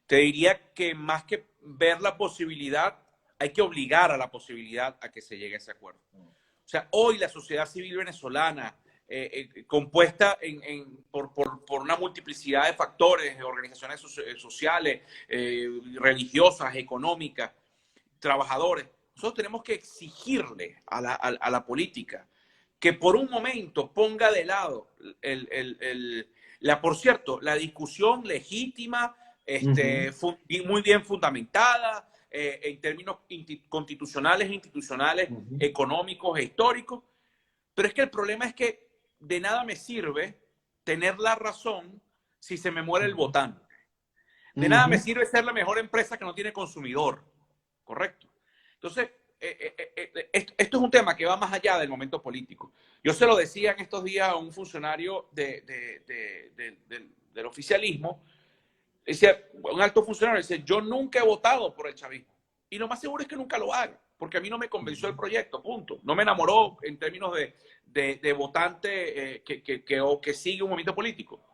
S2: te diría que más que ver la posibilidad, hay que obligar a la posibilidad a que se llegue a ese acuerdo. O sea, hoy la sociedad civil venezolana, compuesta por una multiplicidad de factores, de organizaciones sociales, religiosas, económicas, trabajadores, nosotros tenemos que exigirle a la política que por un momento ponga de lado por cierto, la discusión legítima,
S1: Uh -huh.
S2: muy bien fundamentada, en términos constitucionales, institucionales,
S1: Uh -huh.
S2: económicos e históricos. Pero es que el problema es que de nada me sirve tener la razón si se me muere el votante.
S1: Uh
S2: De nada me
S1: -huh.
S2: sirve ser la mejor empresa que no tiene consumidor. ¿Correcto? Entonces, esto es un tema que va más allá del momento político. Yo se lo decía en estos días a un funcionario del oficialismo, decía, un alto funcionario, dice, yo nunca he votado por el chavismo. Y lo más seguro es que nunca lo haga, porque a mí no me convenció el proyecto, punto. No me enamoró en términos de votante que sigue un movimiento político.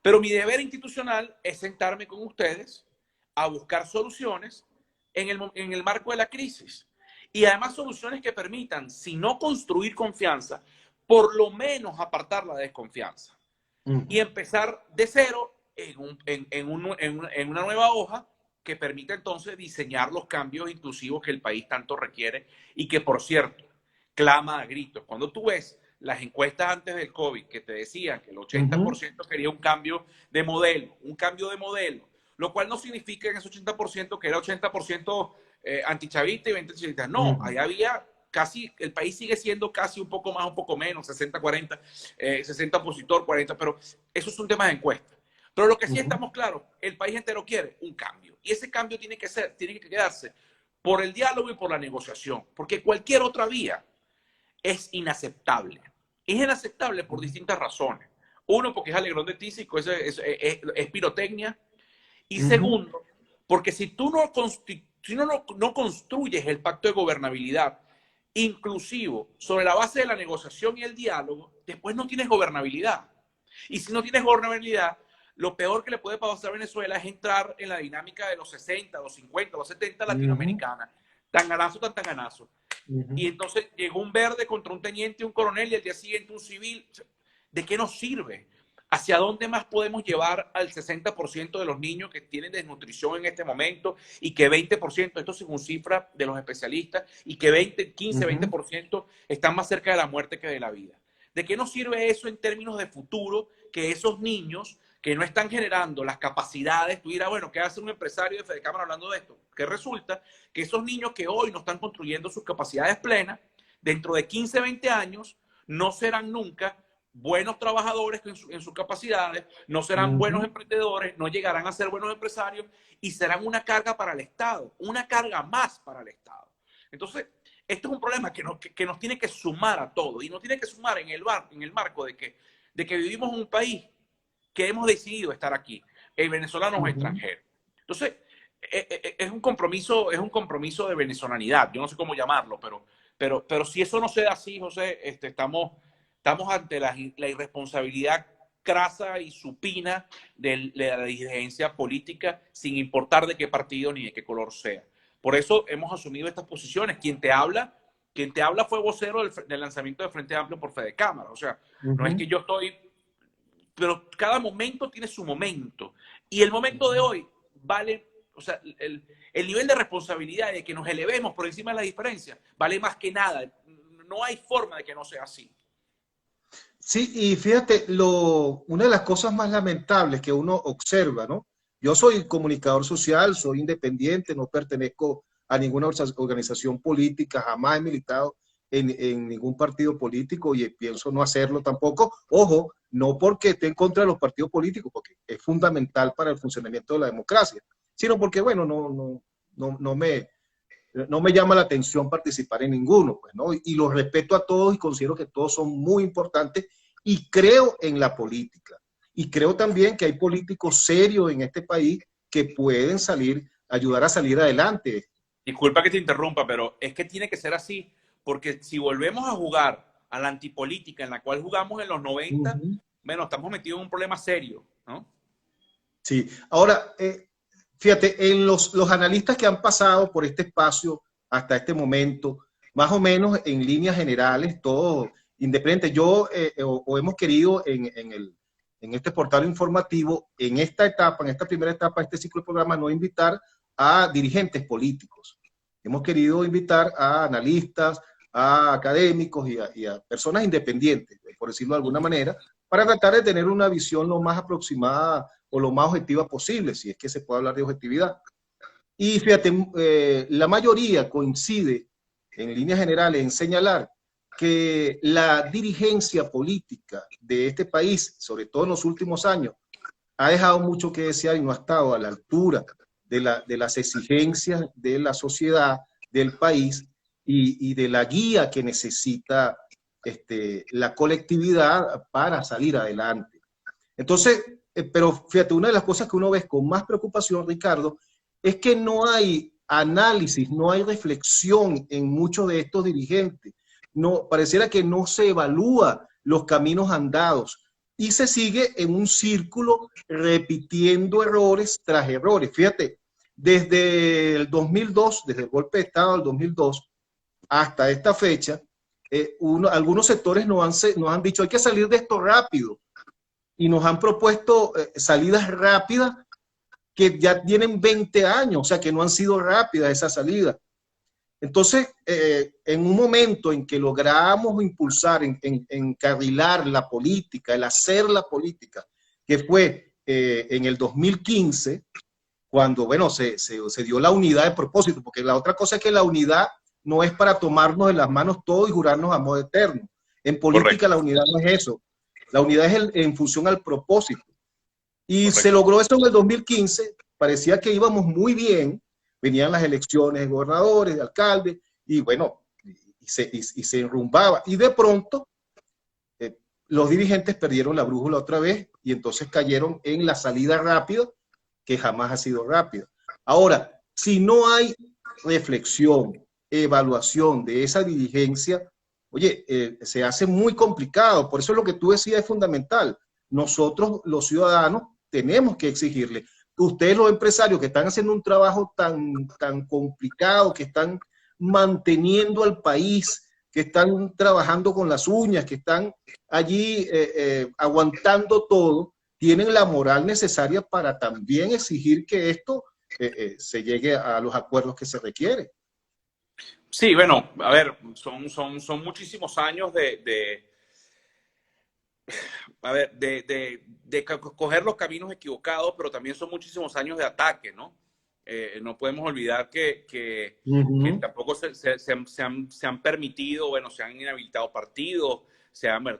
S2: Pero mi deber institucional es sentarme con ustedes a buscar soluciones en el marco de la crisis. Y además soluciones que permitan, si no construir confianza, por lo menos apartar la desconfianza. Y empezar de cero en una nueva hoja que permita entonces diseñar los cambios inclusivos que el país tanto requiere y que, por cierto, clama a gritos. Cuando tú ves las encuestas antes del COVID que te decían que el 80% quería un cambio de modelo, lo cual no significa en ese 80% que era 80% antichavista y 20 chavistas. No, ahí había casi, el país sigue siendo casi un poco más, un poco menos, 60-40, 60 opositor, 40, pero eso es un tema de encuesta. Pero lo que sí estamos claros, el país entero quiere un cambio. Y ese cambio tiene que quedarse por el diálogo y por la negociación, porque cualquier otra vía es inaceptable. Es inaceptable por distintas razones. Uno, porque es alegrón de tísico, es pirotecnia. Y segundo, porque si tú no construyes el pacto de gobernabilidad inclusivo sobre la base de la negociación y el diálogo, después no tienes gobernabilidad. Y si no tienes gobernabilidad, lo peor que le puede pasar a Venezuela es entrar en la dinámica de los 60, los 50, los 70 latinoamericanas. Tanganazo, tan tanganazo. Y entonces llegó un verde contra un teniente y un coronel y al día siguiente un civil. ¿De qué nos sirve? ¿Hacia dónde más podemos llevar al 60% de los niños que tienen desnutrición en este momento y que 20%, esto según cifras de los especialistas, y que 15, 20% están más cerca de la muerte que de la vida? ¿De qué nos sirve eso en términos de futuro que esos niños que no están generando las capacidades, tú dirás, bueno, ¿qué hace un empresario de Fedecámara hablando de esto? Que resulta que esos niños que hoy no están construyendo sus capacidades plenas, dentro de 15, 20 años, no serán nunca buenos trabajadores en sus capacidades, no serán buenos emprendedores, no llegarán a ser buenos empresarios y serán una carga para el Estado, una carga más para el Estado. Entonces, esto es un problema que nos tiene que sumar a todo y nos tiene que sumar en el marco de que vivimos en un país que hemos decidido estar aquí, venezolanos o extranjeros. Entonces, es un compromiso de venezolanidad, yo no sé cómo llamarlo, pero si eso no se da así, José, estamos ante la irresponsabilidad crasa y supina de la dirigencia política, sin importar de qué partido ni de qué color sea. Por eso hemos asumido estas posiciones. Quien te habla fue vocero del lanzamiento de Frente Amplio por Fedecámara. O sea, no es que yo estoy... Pero cada momento tiene su momento. Y el momento de hoy vale... O sea, el nivel de responsabilidad de que nos elevemos por encima de la diferencia vale más que nada. No hay forma de que no sea así.
S1: Sí, y fíjate, una de las cosas más lamentables que uno observa, ¿no? Yo soy comunicador social, soy independiente, no pertenezco a ninguna organización política, jamás he militado en ningún partido político y pienso no hacerlo tampoco. Ojo, no porque esté en contra de los partidos políticos, porque es fundamental para el funcionamiento de la democracia, sino porque, bueno, no me llama la atención participar en ninguno, pues, ¿no? Y los respeto a todos y considero que todos son muy importantes y creo en la política. Y creo también que hay políticos serios en este país que pueden ayudar a salir adelante.
S2: Disculpa que te interrumpa, pero es que tiene que ser así, porque si volvemos a jugar a la antipolítica en la cual jugamos en los 90, bueno, estamos metidos en un problema serio, ¿no?
S1: Sí, ahora, fíjate, en los analistas que han pasado por este espacio hasta este momento, más o menos en líneas generales, todo independiente, yo o hemos querido en este portal informativo, en esta etapa, en esta primera etapa de este ciclo de programa, no invitar a dirigentes políticos. Hemos querido invitar a analistas, a académicos y a personas independientes, por decirlo de alguna manera, para tratar de tener una visión lo más aproximada o lo más objetiva posible, si es que se puede hablar de objetividad. Y fíjate, la mayoría coincide en líneas generales en señalar que la dirigencia política de este país, sobre todo en los últimos años, ha dejado mucho que desear y no ha estado a la altura de las exigencias de la sociedad, del país, y de la guía que necesita la colectividad para salir adelante. Entonces, pero fíjate, una de las cosas que uno ve con más preocupación, Ricardo, es que no hay análisis, no hay reflexión en muchos de estos dirigentes. No, pareciera que no se evalúa los caminos andados y se sigue en un círculo repitiendo errores tras errores. Fíjate, desde el 2002, desde el golpe de Estado del 2002 hasta esta fecha, algunos sectores nos han dicho hay que salir de esto rápido y nos han propuesto salidas rápidas que ya tienen 20 años, o sea que no han sido rápidas esas salidas. Entonces, en un momento en que logramos impulsar, encarrilar la política, el hacer la política, que fue en el 2015, cuando, bueno, se dio la unidad de propósito, porque la otra cosa es que la unidad no es para tomarnos de las manos todo y jurarnos amor eterno. En política la unidad no es eso. La unidad es en función al propósito. Y se logró eso en el 2015, parecía que íbamos muy bien, venían las elecciones de gobernadores, de alcaldes, y bueno, y se enrumbaba. Y de pronto, los dirigentes perdieron la brújula otra vez y entonces cayeron en la salida rápida, que jamás ha sido rápida. Ahora, si no hay reflexión, evaluación de esa dirigencia, oye, se hace muy complicado. Por eso lo que tú decías es fundamental. Nosotros, los ciudadanos, tenemos que exigirle. Ustedes, los empresarios que están haciendo un trabajo tan complicado, que están manteniendo al país, que están trabajando con las uñas, que están allí aguantando todo, tienen la moral necesaria para también exigir que esto se llegue a los acuerdos que se requieren.
S2: Sí, bueno, a ver, son muchísimos años de coger los caminos equivocados, pero también son muchísimos años de ataque, ¿no? No podemos olvidar que tampoco se han permitido, bueno, se han inhabilitado partidos,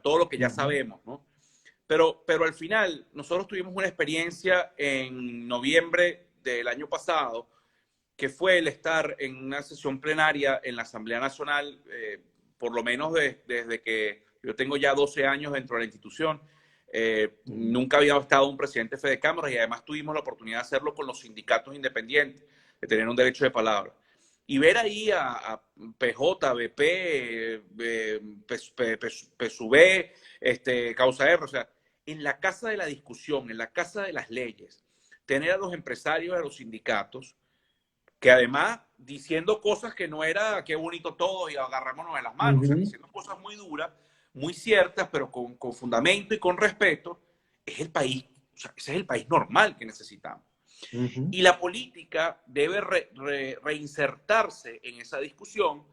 S2: todo lo que ya sabemos, ¿no? Pero al final, nosotros tuvimos una experiencia en noviembre del año pasado, que fue el estar en una sesión plenaria en la Asamblea Nacional, por lo menos desde que yo tengo ya 12 años dentro de la institución. Nunca había estado un presidente de Fede Cámaras y además tuvimos la oportunidad de hacerlo con los sindicatos independientes, de tener un derecho de palabra. Y ver ahí a PJ, BP, PSUV, Causa R, o sea, en la casa de la discusión, en la casa de las leyes, tener a los empresarios y a los sindicatos, que además diciendo cosas que no era qué bonito todo y agarrémonos de las manos, o sea, diciendo cosas muy duras, muy ciertas, pero con fundamento y con respeto, es el país, o sea, ese es el país normal que necesitamos. Y la política debe reinsertarse en esa discusión,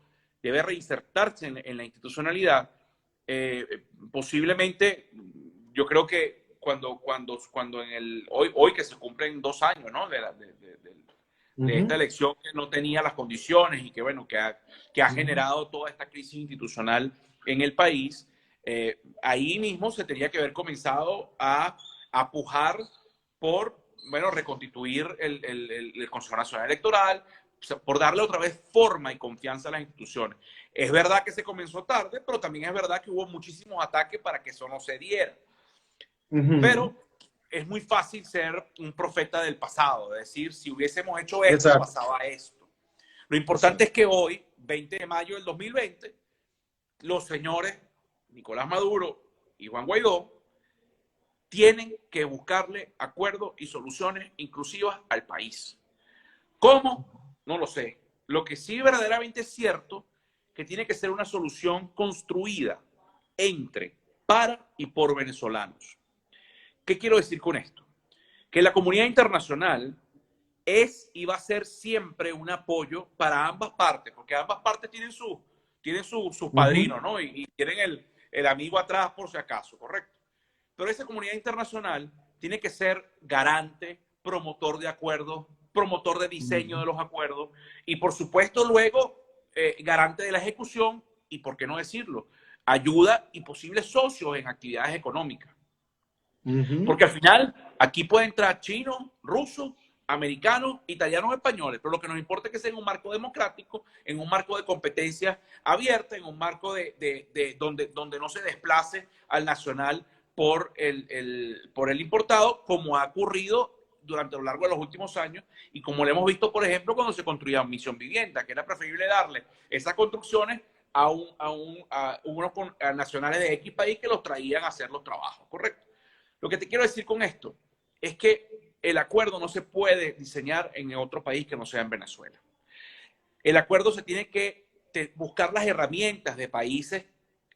S2: debe reinsertarse en la institucionalidad. Posiblemente, yo creo que cuando hoy que se cumplen 2 años, ¿no? de esta elección que no tenía las condiciones y que, bueno, que ha generado toda esta crisis institucional en el país, ahí mismo se tenía que haber comenzado a pujar por, bueno, reconstituir el Consejo Nacional Electoral, por darle otra vez forma y confianza a las instituciones. Es verdad que se comenzó tarde, pero también es verdad que hubo muchísimos ataques para que eso no se diera. Pero es muy fácil ser un profeta del pasado, es decir, si hubiésemos hecho esto, pasaba esto. Lo importante es que hoy, 20 de mayo del 2020, los señores Nicolás Maduro y Juan Guaidó tienen que buscarle acuerdos y soluciones inclusivas al país. ¿Cómo? No lo sé. Lo que sí verdaderamente es cierto, que tiene que ser una solución construida entre, para y por venezolanos. ¿Qué quiero decir con esto? Que la comunidad internacional es y va a ser siempre un apoyo para ambas partes, porque ambas partes tienen sus padrinos, ¿no? Y tienen el amigo atrás por si acaso, ¿correcto? Pero esa comunidad internacional tiene que ser garante, promotor de acuerdos, promotor de diseño de los acuerdos y, por supuesto, luego garante de la ejecución y, por qué no decirlo, ayuda y posibles socios en actividades económicas. Porque al final aquí puede entrar chino, ruso, americanos, italianos, españoles, pero lo que nos importa es que sea en un marco democrático, en un marco de competencia abierta, en un marco donde no se desplace al nacional por el importado, como ha ocurrido durante lo largo de los últimos años y como lo hemos visto, por ejemplo, cuando se construía Misión Vivienda, que era preferible darle esas construcciones a unos nacionales de X país que los traían a hacer los trabajos, ¿correcto? Lo que te quiero decir con esto es que el acuerdo no se puede diseñar en otro país que no sea en Venezuela. El acuerdo se tiene que buscar las herramientas de países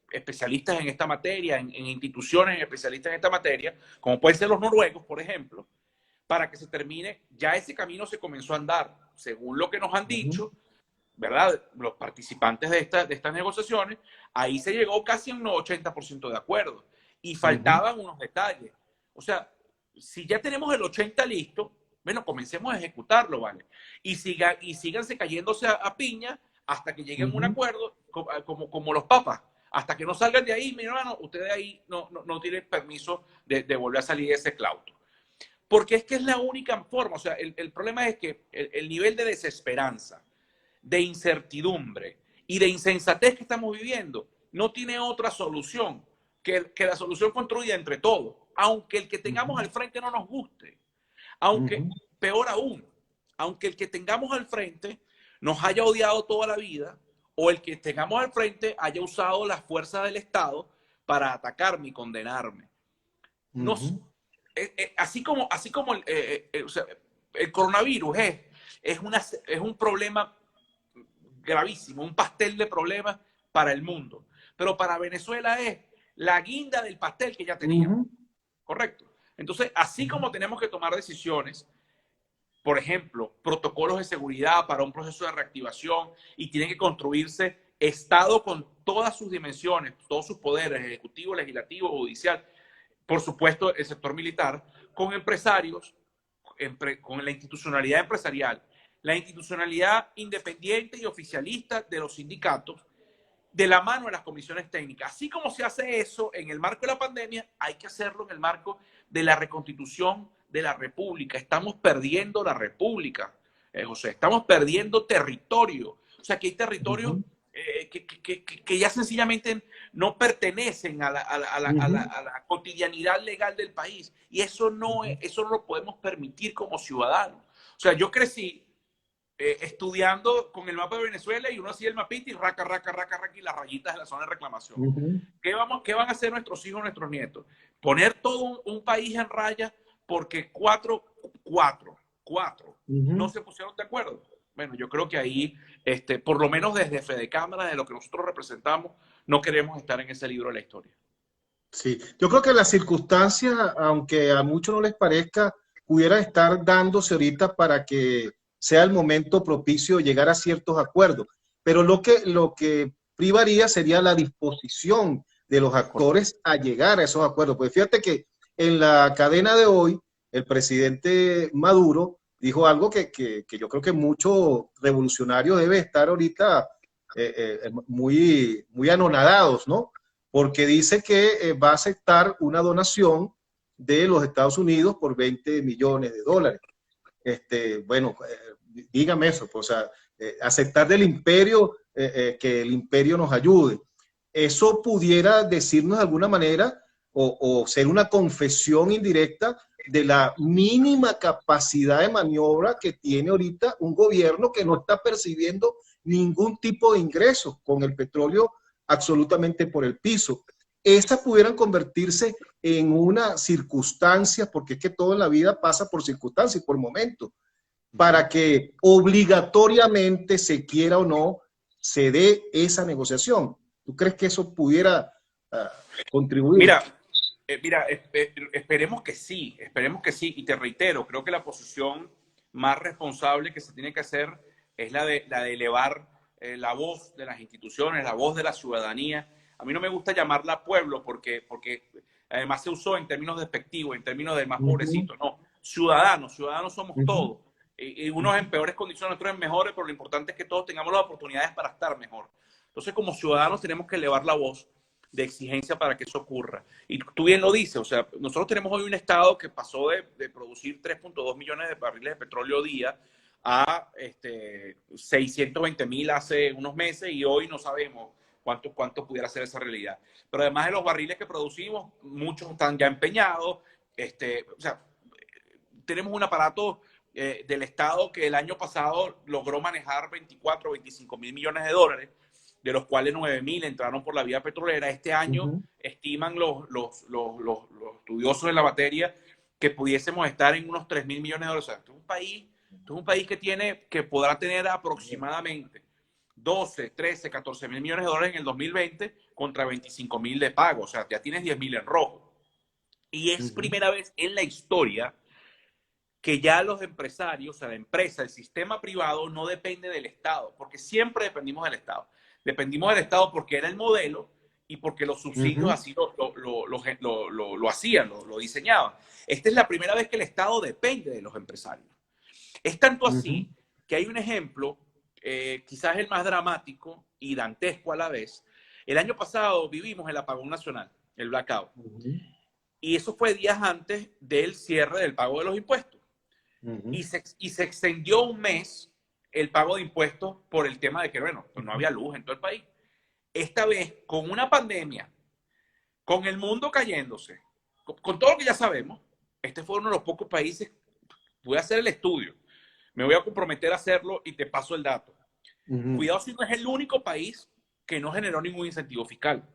S2: especialistas en esta materia, en instituciones especialistas en esta materia, como pueden ser los noruegos, por ejemplo, para que se termine. Ya ese camino se comenzó a andar, según lo que nos han dicho, ¿verdad? Los participantes de estas negociaciones, ahí se llegó casi a un 80% de acuerdo y faltaban unos detalles. O sea, si ya tenemos el 80 listo, bueno, comencemos a ejecutarlo, ¿vale? Y síganse cayéndose a piña hasta que lleguen a un acuerdo, como los papas. Hasta que no salgan de ahí, mi hermano, ustedes ahí no tienen permiso de volver a salir de ese claustro. Porque es que es la única forma. O sea, el problema es que el nivel de desesperanza, de incertidumbre y de insensatez que estamos viviendo no tiene otra solución que la solución construida entre todos. Aunque el que tengamos al frente no nos guste. Aunque, peor aún, aunque el que tengamos al frente nos haya odiado toda la vida, o el que tengamos al frente haya usado las fuerzas del Estado para atacarme y condenarme. Así como o sea, el coronavirus es un problema gravísimo, un pastel de problemas para el mundo. Pero para Venezuela es la guinda del pastel que ya teníamos. ¿Correcto? Entonces, así como tenemos que tomar decisiones, por ejemplo, protocolos de seguridad para un proceso de reactivación y tiene que construirse Estado con todas sus dimensiones, todos sus poderes, ejecutivo, legislativo, judicial, por supuesto el sector militar, con empresarios, con la institucionalidad empresarial, la institucionalidad independiente y oficialista de los sindicatos, de la mano de las comisiones técnicas. Así como se hace eso en el marco de la pandemia, hay que hacerlo en el marco de la reconstitución de la República. Estamos perdiendo la República, José. Estamos perdiendo territorio. O sea, que hay territorios que ya sencillamente no pertenecen a la cotidianidad legal del país. Y eso no lo podemos permitir como ciudadanos. O sea, yo crecí estudiando con el mapa de Venezuela y uno hacía el mapita y raca, y las rayitas de la zona de reclamación. ¿Qué van a hacer nuestros hijos, nuestros nietos? Poner todo un país en raya porque cuatro no se pusieron de acuerdo. Bueno, yo creo que ahí, por lo menos desde Fede Cámara, de lo que nosotros representamos, no queremos estar en ese libro de la historia.
S1: Sí, yo creo que las circunstancias, aunque a muchos no les parezca, pudiera estar dándose ahorita para que sea el momento propicio de llegar a ciertos acuerdos. Pero lo que privaría sería la disposición de los actores a llegar a esos acuerdos. Pues fíjate que en la cadena de hoy, el presidente Maduro dijo algo que yo creo que muchos revolucionarios deben estar ahorita muy anonadados, ¿no? Porque dice que va a aceptar una donación de los Estados Unidos por $20 millones. Bueno, dígame eso, pues, o sea, aceptar del imperio, que el imperio nos ayude. Eso pudiera decirnos de alguna manera o ser una confesión indirecta de la mínima capacidad de maniobra que tiene ahorita un gobierno que no está percibiendo ningún tipo de ingresos con el petróleo absolutamente por el piso. Estas pudieran convertirse en una circunstancia, porque es que todo en la vida pasa por circunstancias y por momentos, para que obligatoriamente, se quiera o no, se dé esa negociación. ¿Tú crees que eso pudiera contribuir?
S2: Mira, esperemos que sí, y te reitero, creo que la posición más responsable que se tiene que hacer es la de elevar la voz de las instituciones, la voz de la ciudadanía. A mí no me gusta llamarla pueblo porque además se usó en términos despectivos, en términos del más pobrecito. No, ciudadanos somos todos. Y unos en peores condiciones, otros en mejores, pero lo importante es que todos tengamos las oportunidades para estar mejor. Entonces, como ciudadanos tenemos que elevar la voz de exigencia para que eso ocurra. Y tú bien lo dices, o sea, nosotros tenemos hoy un Estado que pasó de producir 3.2 millones de barriles de petróleo día a 620.000 hace unos meses, y hoy no sabemos cuánto pudiera ser esa realidad. Pero además de los barriles que producimos, muchos están ya empeñados. O sea, tenemos un aparato del Estado que el año pasado logró manejar 24 o 25 mil millones de dólares, de los cuales 9.000 entraron por la vía petrolera. Este año estiman los estudiosos de la materia que pudiésemos estar en unos 3.000 millones de dólares. O sea, esto es un país que podrá tener aproximadamente 12, 13, 14 mil millones de dólares en el 2020 contra 25.000 de pago. O sea, ya tienes 10.000 en rojo. Y es primera vez en la historia que ya los empresarios, o sea, la empresa, el sistema privado no depende del Estado, porque siempre dependimos del Estado. Dependimos del Estado porque era el modelo y porque los subsidios así lo hacían, lo diseñaban. Esta es la primera vez que el Estado depende de los empresarios. Es tanto así que hay un ejemplo, quizás el más dramático y dantesco a la vez. El año pasado vivimos el apagón nacional, el blackout. Y eso fue días antes del cierre del pago de los impuestos. Y se extendió un mes el pago de impuestos por el tema de que, bueno, pues no había luz en todo el país. Esta vez, con una pandemia, con el mundo cayéndose, con todo lo que ya sabemos, este fue uno de los pocos países. Voy a hacer el estudio, me voy a comprometer a hacerlo y te paso el dato. Cuidado si no es el único país que no generó ningún incentivo fiscal.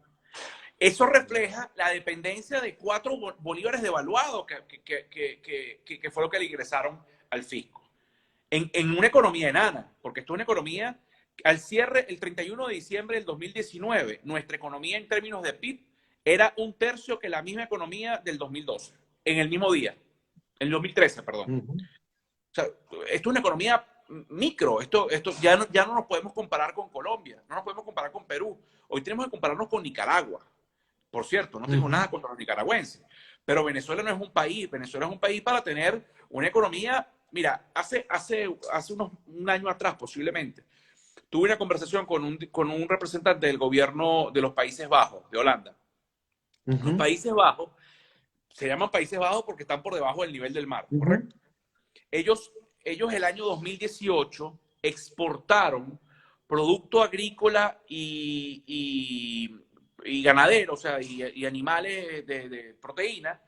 S2: Eso refleja la dependencia de 4 bolívares devaluados que fue lo que le ingresaron al fisco. En una economía enana, porque esto es una economía, al cierre, el 31 de diciembre del 2019, nuestra economía en términos de PIB era 1/3 que la misma economía del 2012, en el mismo día, en el 2013, perdón. O sea, esto es una economía micro, esto ya no nos podemos comparar con Colombia, no nos podemos comparar con Perú, hoy tenemos que compararnos con Nicaragua. Por cierto, no tengo nada contra los nicaragüenses, pero Venezuela no es un país. Venezuela es un país para tener una economía. Mira, hace un año atrás posiblemente, tuve una conversación con un representante del gobierno de los Países Bajos, de Holanda. Los Países Bajos se llaman Países Bajos porque están por debajo del nivel del mar, ¿correcto? Ellos el año 2018 exportaron producto agrícola y ganadero, o sea, y animales de proteína,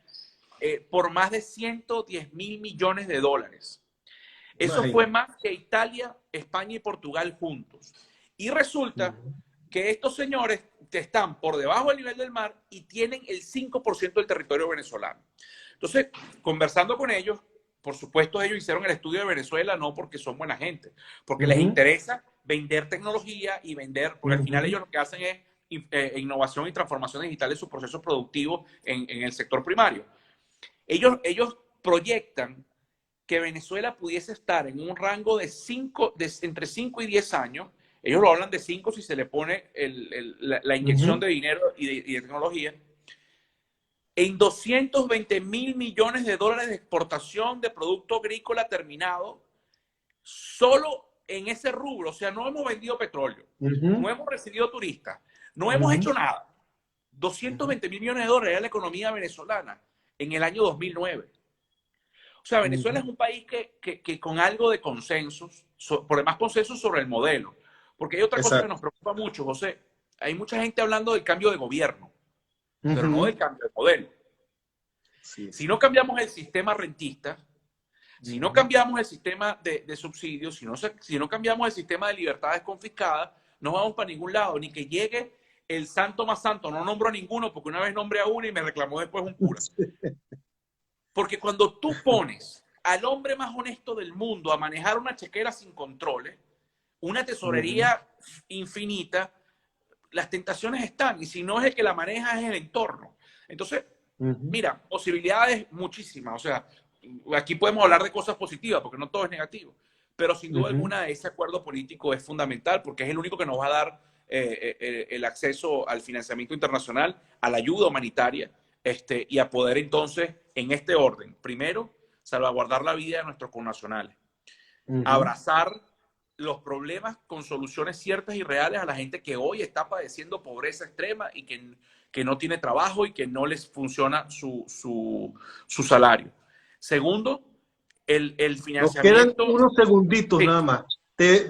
S2: por más de 110.000 millones de dólares. Eso fue más que Italia, España y Portugal juntos. Y resulta que estos señores están por debajo del nivel del mar y tienen el 5% del territorio venezolano. Entonces, conversando con ellos, por supuesto, ellos hicieron el estudio de Venezuela no porque son buena gente, porque les interesa vender tecnología y vender, porque al final ellos lo que hacen es innovación y transformación digital de sus procesos productivos en el sector primario. Ellos proyectan que Venezuela pudiese estar en un rango de entre 5 y 10 años. Ellos lo hablan de 5 si se le pone la inyección de dinero y de tecnología, en 220.000 millones de dólares de exportación de producto agrícola terminado, solo en ese rubro. O sea, no hemos vendido petróleo, no hemos recibido turistas, no hemos hecho nada. 220.000 millones de dólares era la economía venezolana en el año 2009. O sea, Venezuela es un país que con algo de consensos, por demás consensos sobre el modelo. Porque hay otra cosa que nos preocupa mucho, José. Hay mucha gente hablando del cambio de gobierno, pero no del cambio de modelo. Sí. Si no cambiamos el sistema rentista, si no cambiamos el sistema de subsidios, si no cambiamos el sistema de libertades confiscadas, no vamos para ningún lado, ni que llegue el santo más santo. No nombro a ninguno porque una vez nombré a uno y me reclamó después un cura. Porque cuando tú pones al hombre más honesto del mundo a manejar una chequera sin controles, una tesorería infinita, las tentaciones están. Y si no es el que la maneja, es el entorno. Entonces, mira, posibilidades muchísimas. O sea, aquí podemos hablar de cosas positivas porque no todo es negativo. Pero sin duda alguna ese acuerdo político es fundamental porque es el único que nos va a dar el acceso al financiamiento internacional, a la ayuda humanitaria y a poder entonces, en este orden, primero, salvaguardar la vida de nuestros connacionales, abrazar los problemas con soluciones ciertas y reales a la gente que hoy está padeciendo pobreza extrema y que no tiene trabajo y que no les funciona su salario. Segundo, el
S3: Nos quedan
S2: financiamiento.
S3: unos segunditos
S2: Sí,
S3: nada más.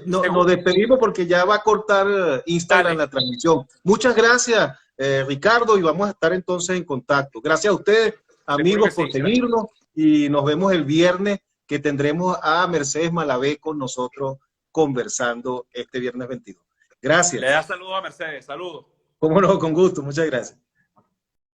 S3: Nos
S2: segundo,
S3: despedimos porque ya va a cortar Instagram
S2: dale,
S3: la transmisión. Muchas gracias, Ricardo, y vamos a estar entonces en contacto. Gracias a ustedes,
S2: seguro que
S3: amigos, por
S2: sí. Gracias.
S3: seguirnos y nos vemos el viernes que tendremos a Mercedes Malavé con nosotros conversando este viernes 22.
S2: Le
S3: Gracias.
S2: da saludos a Mercedes. Saludos.
S3: Cómo no, con gusto. Muchas gracias.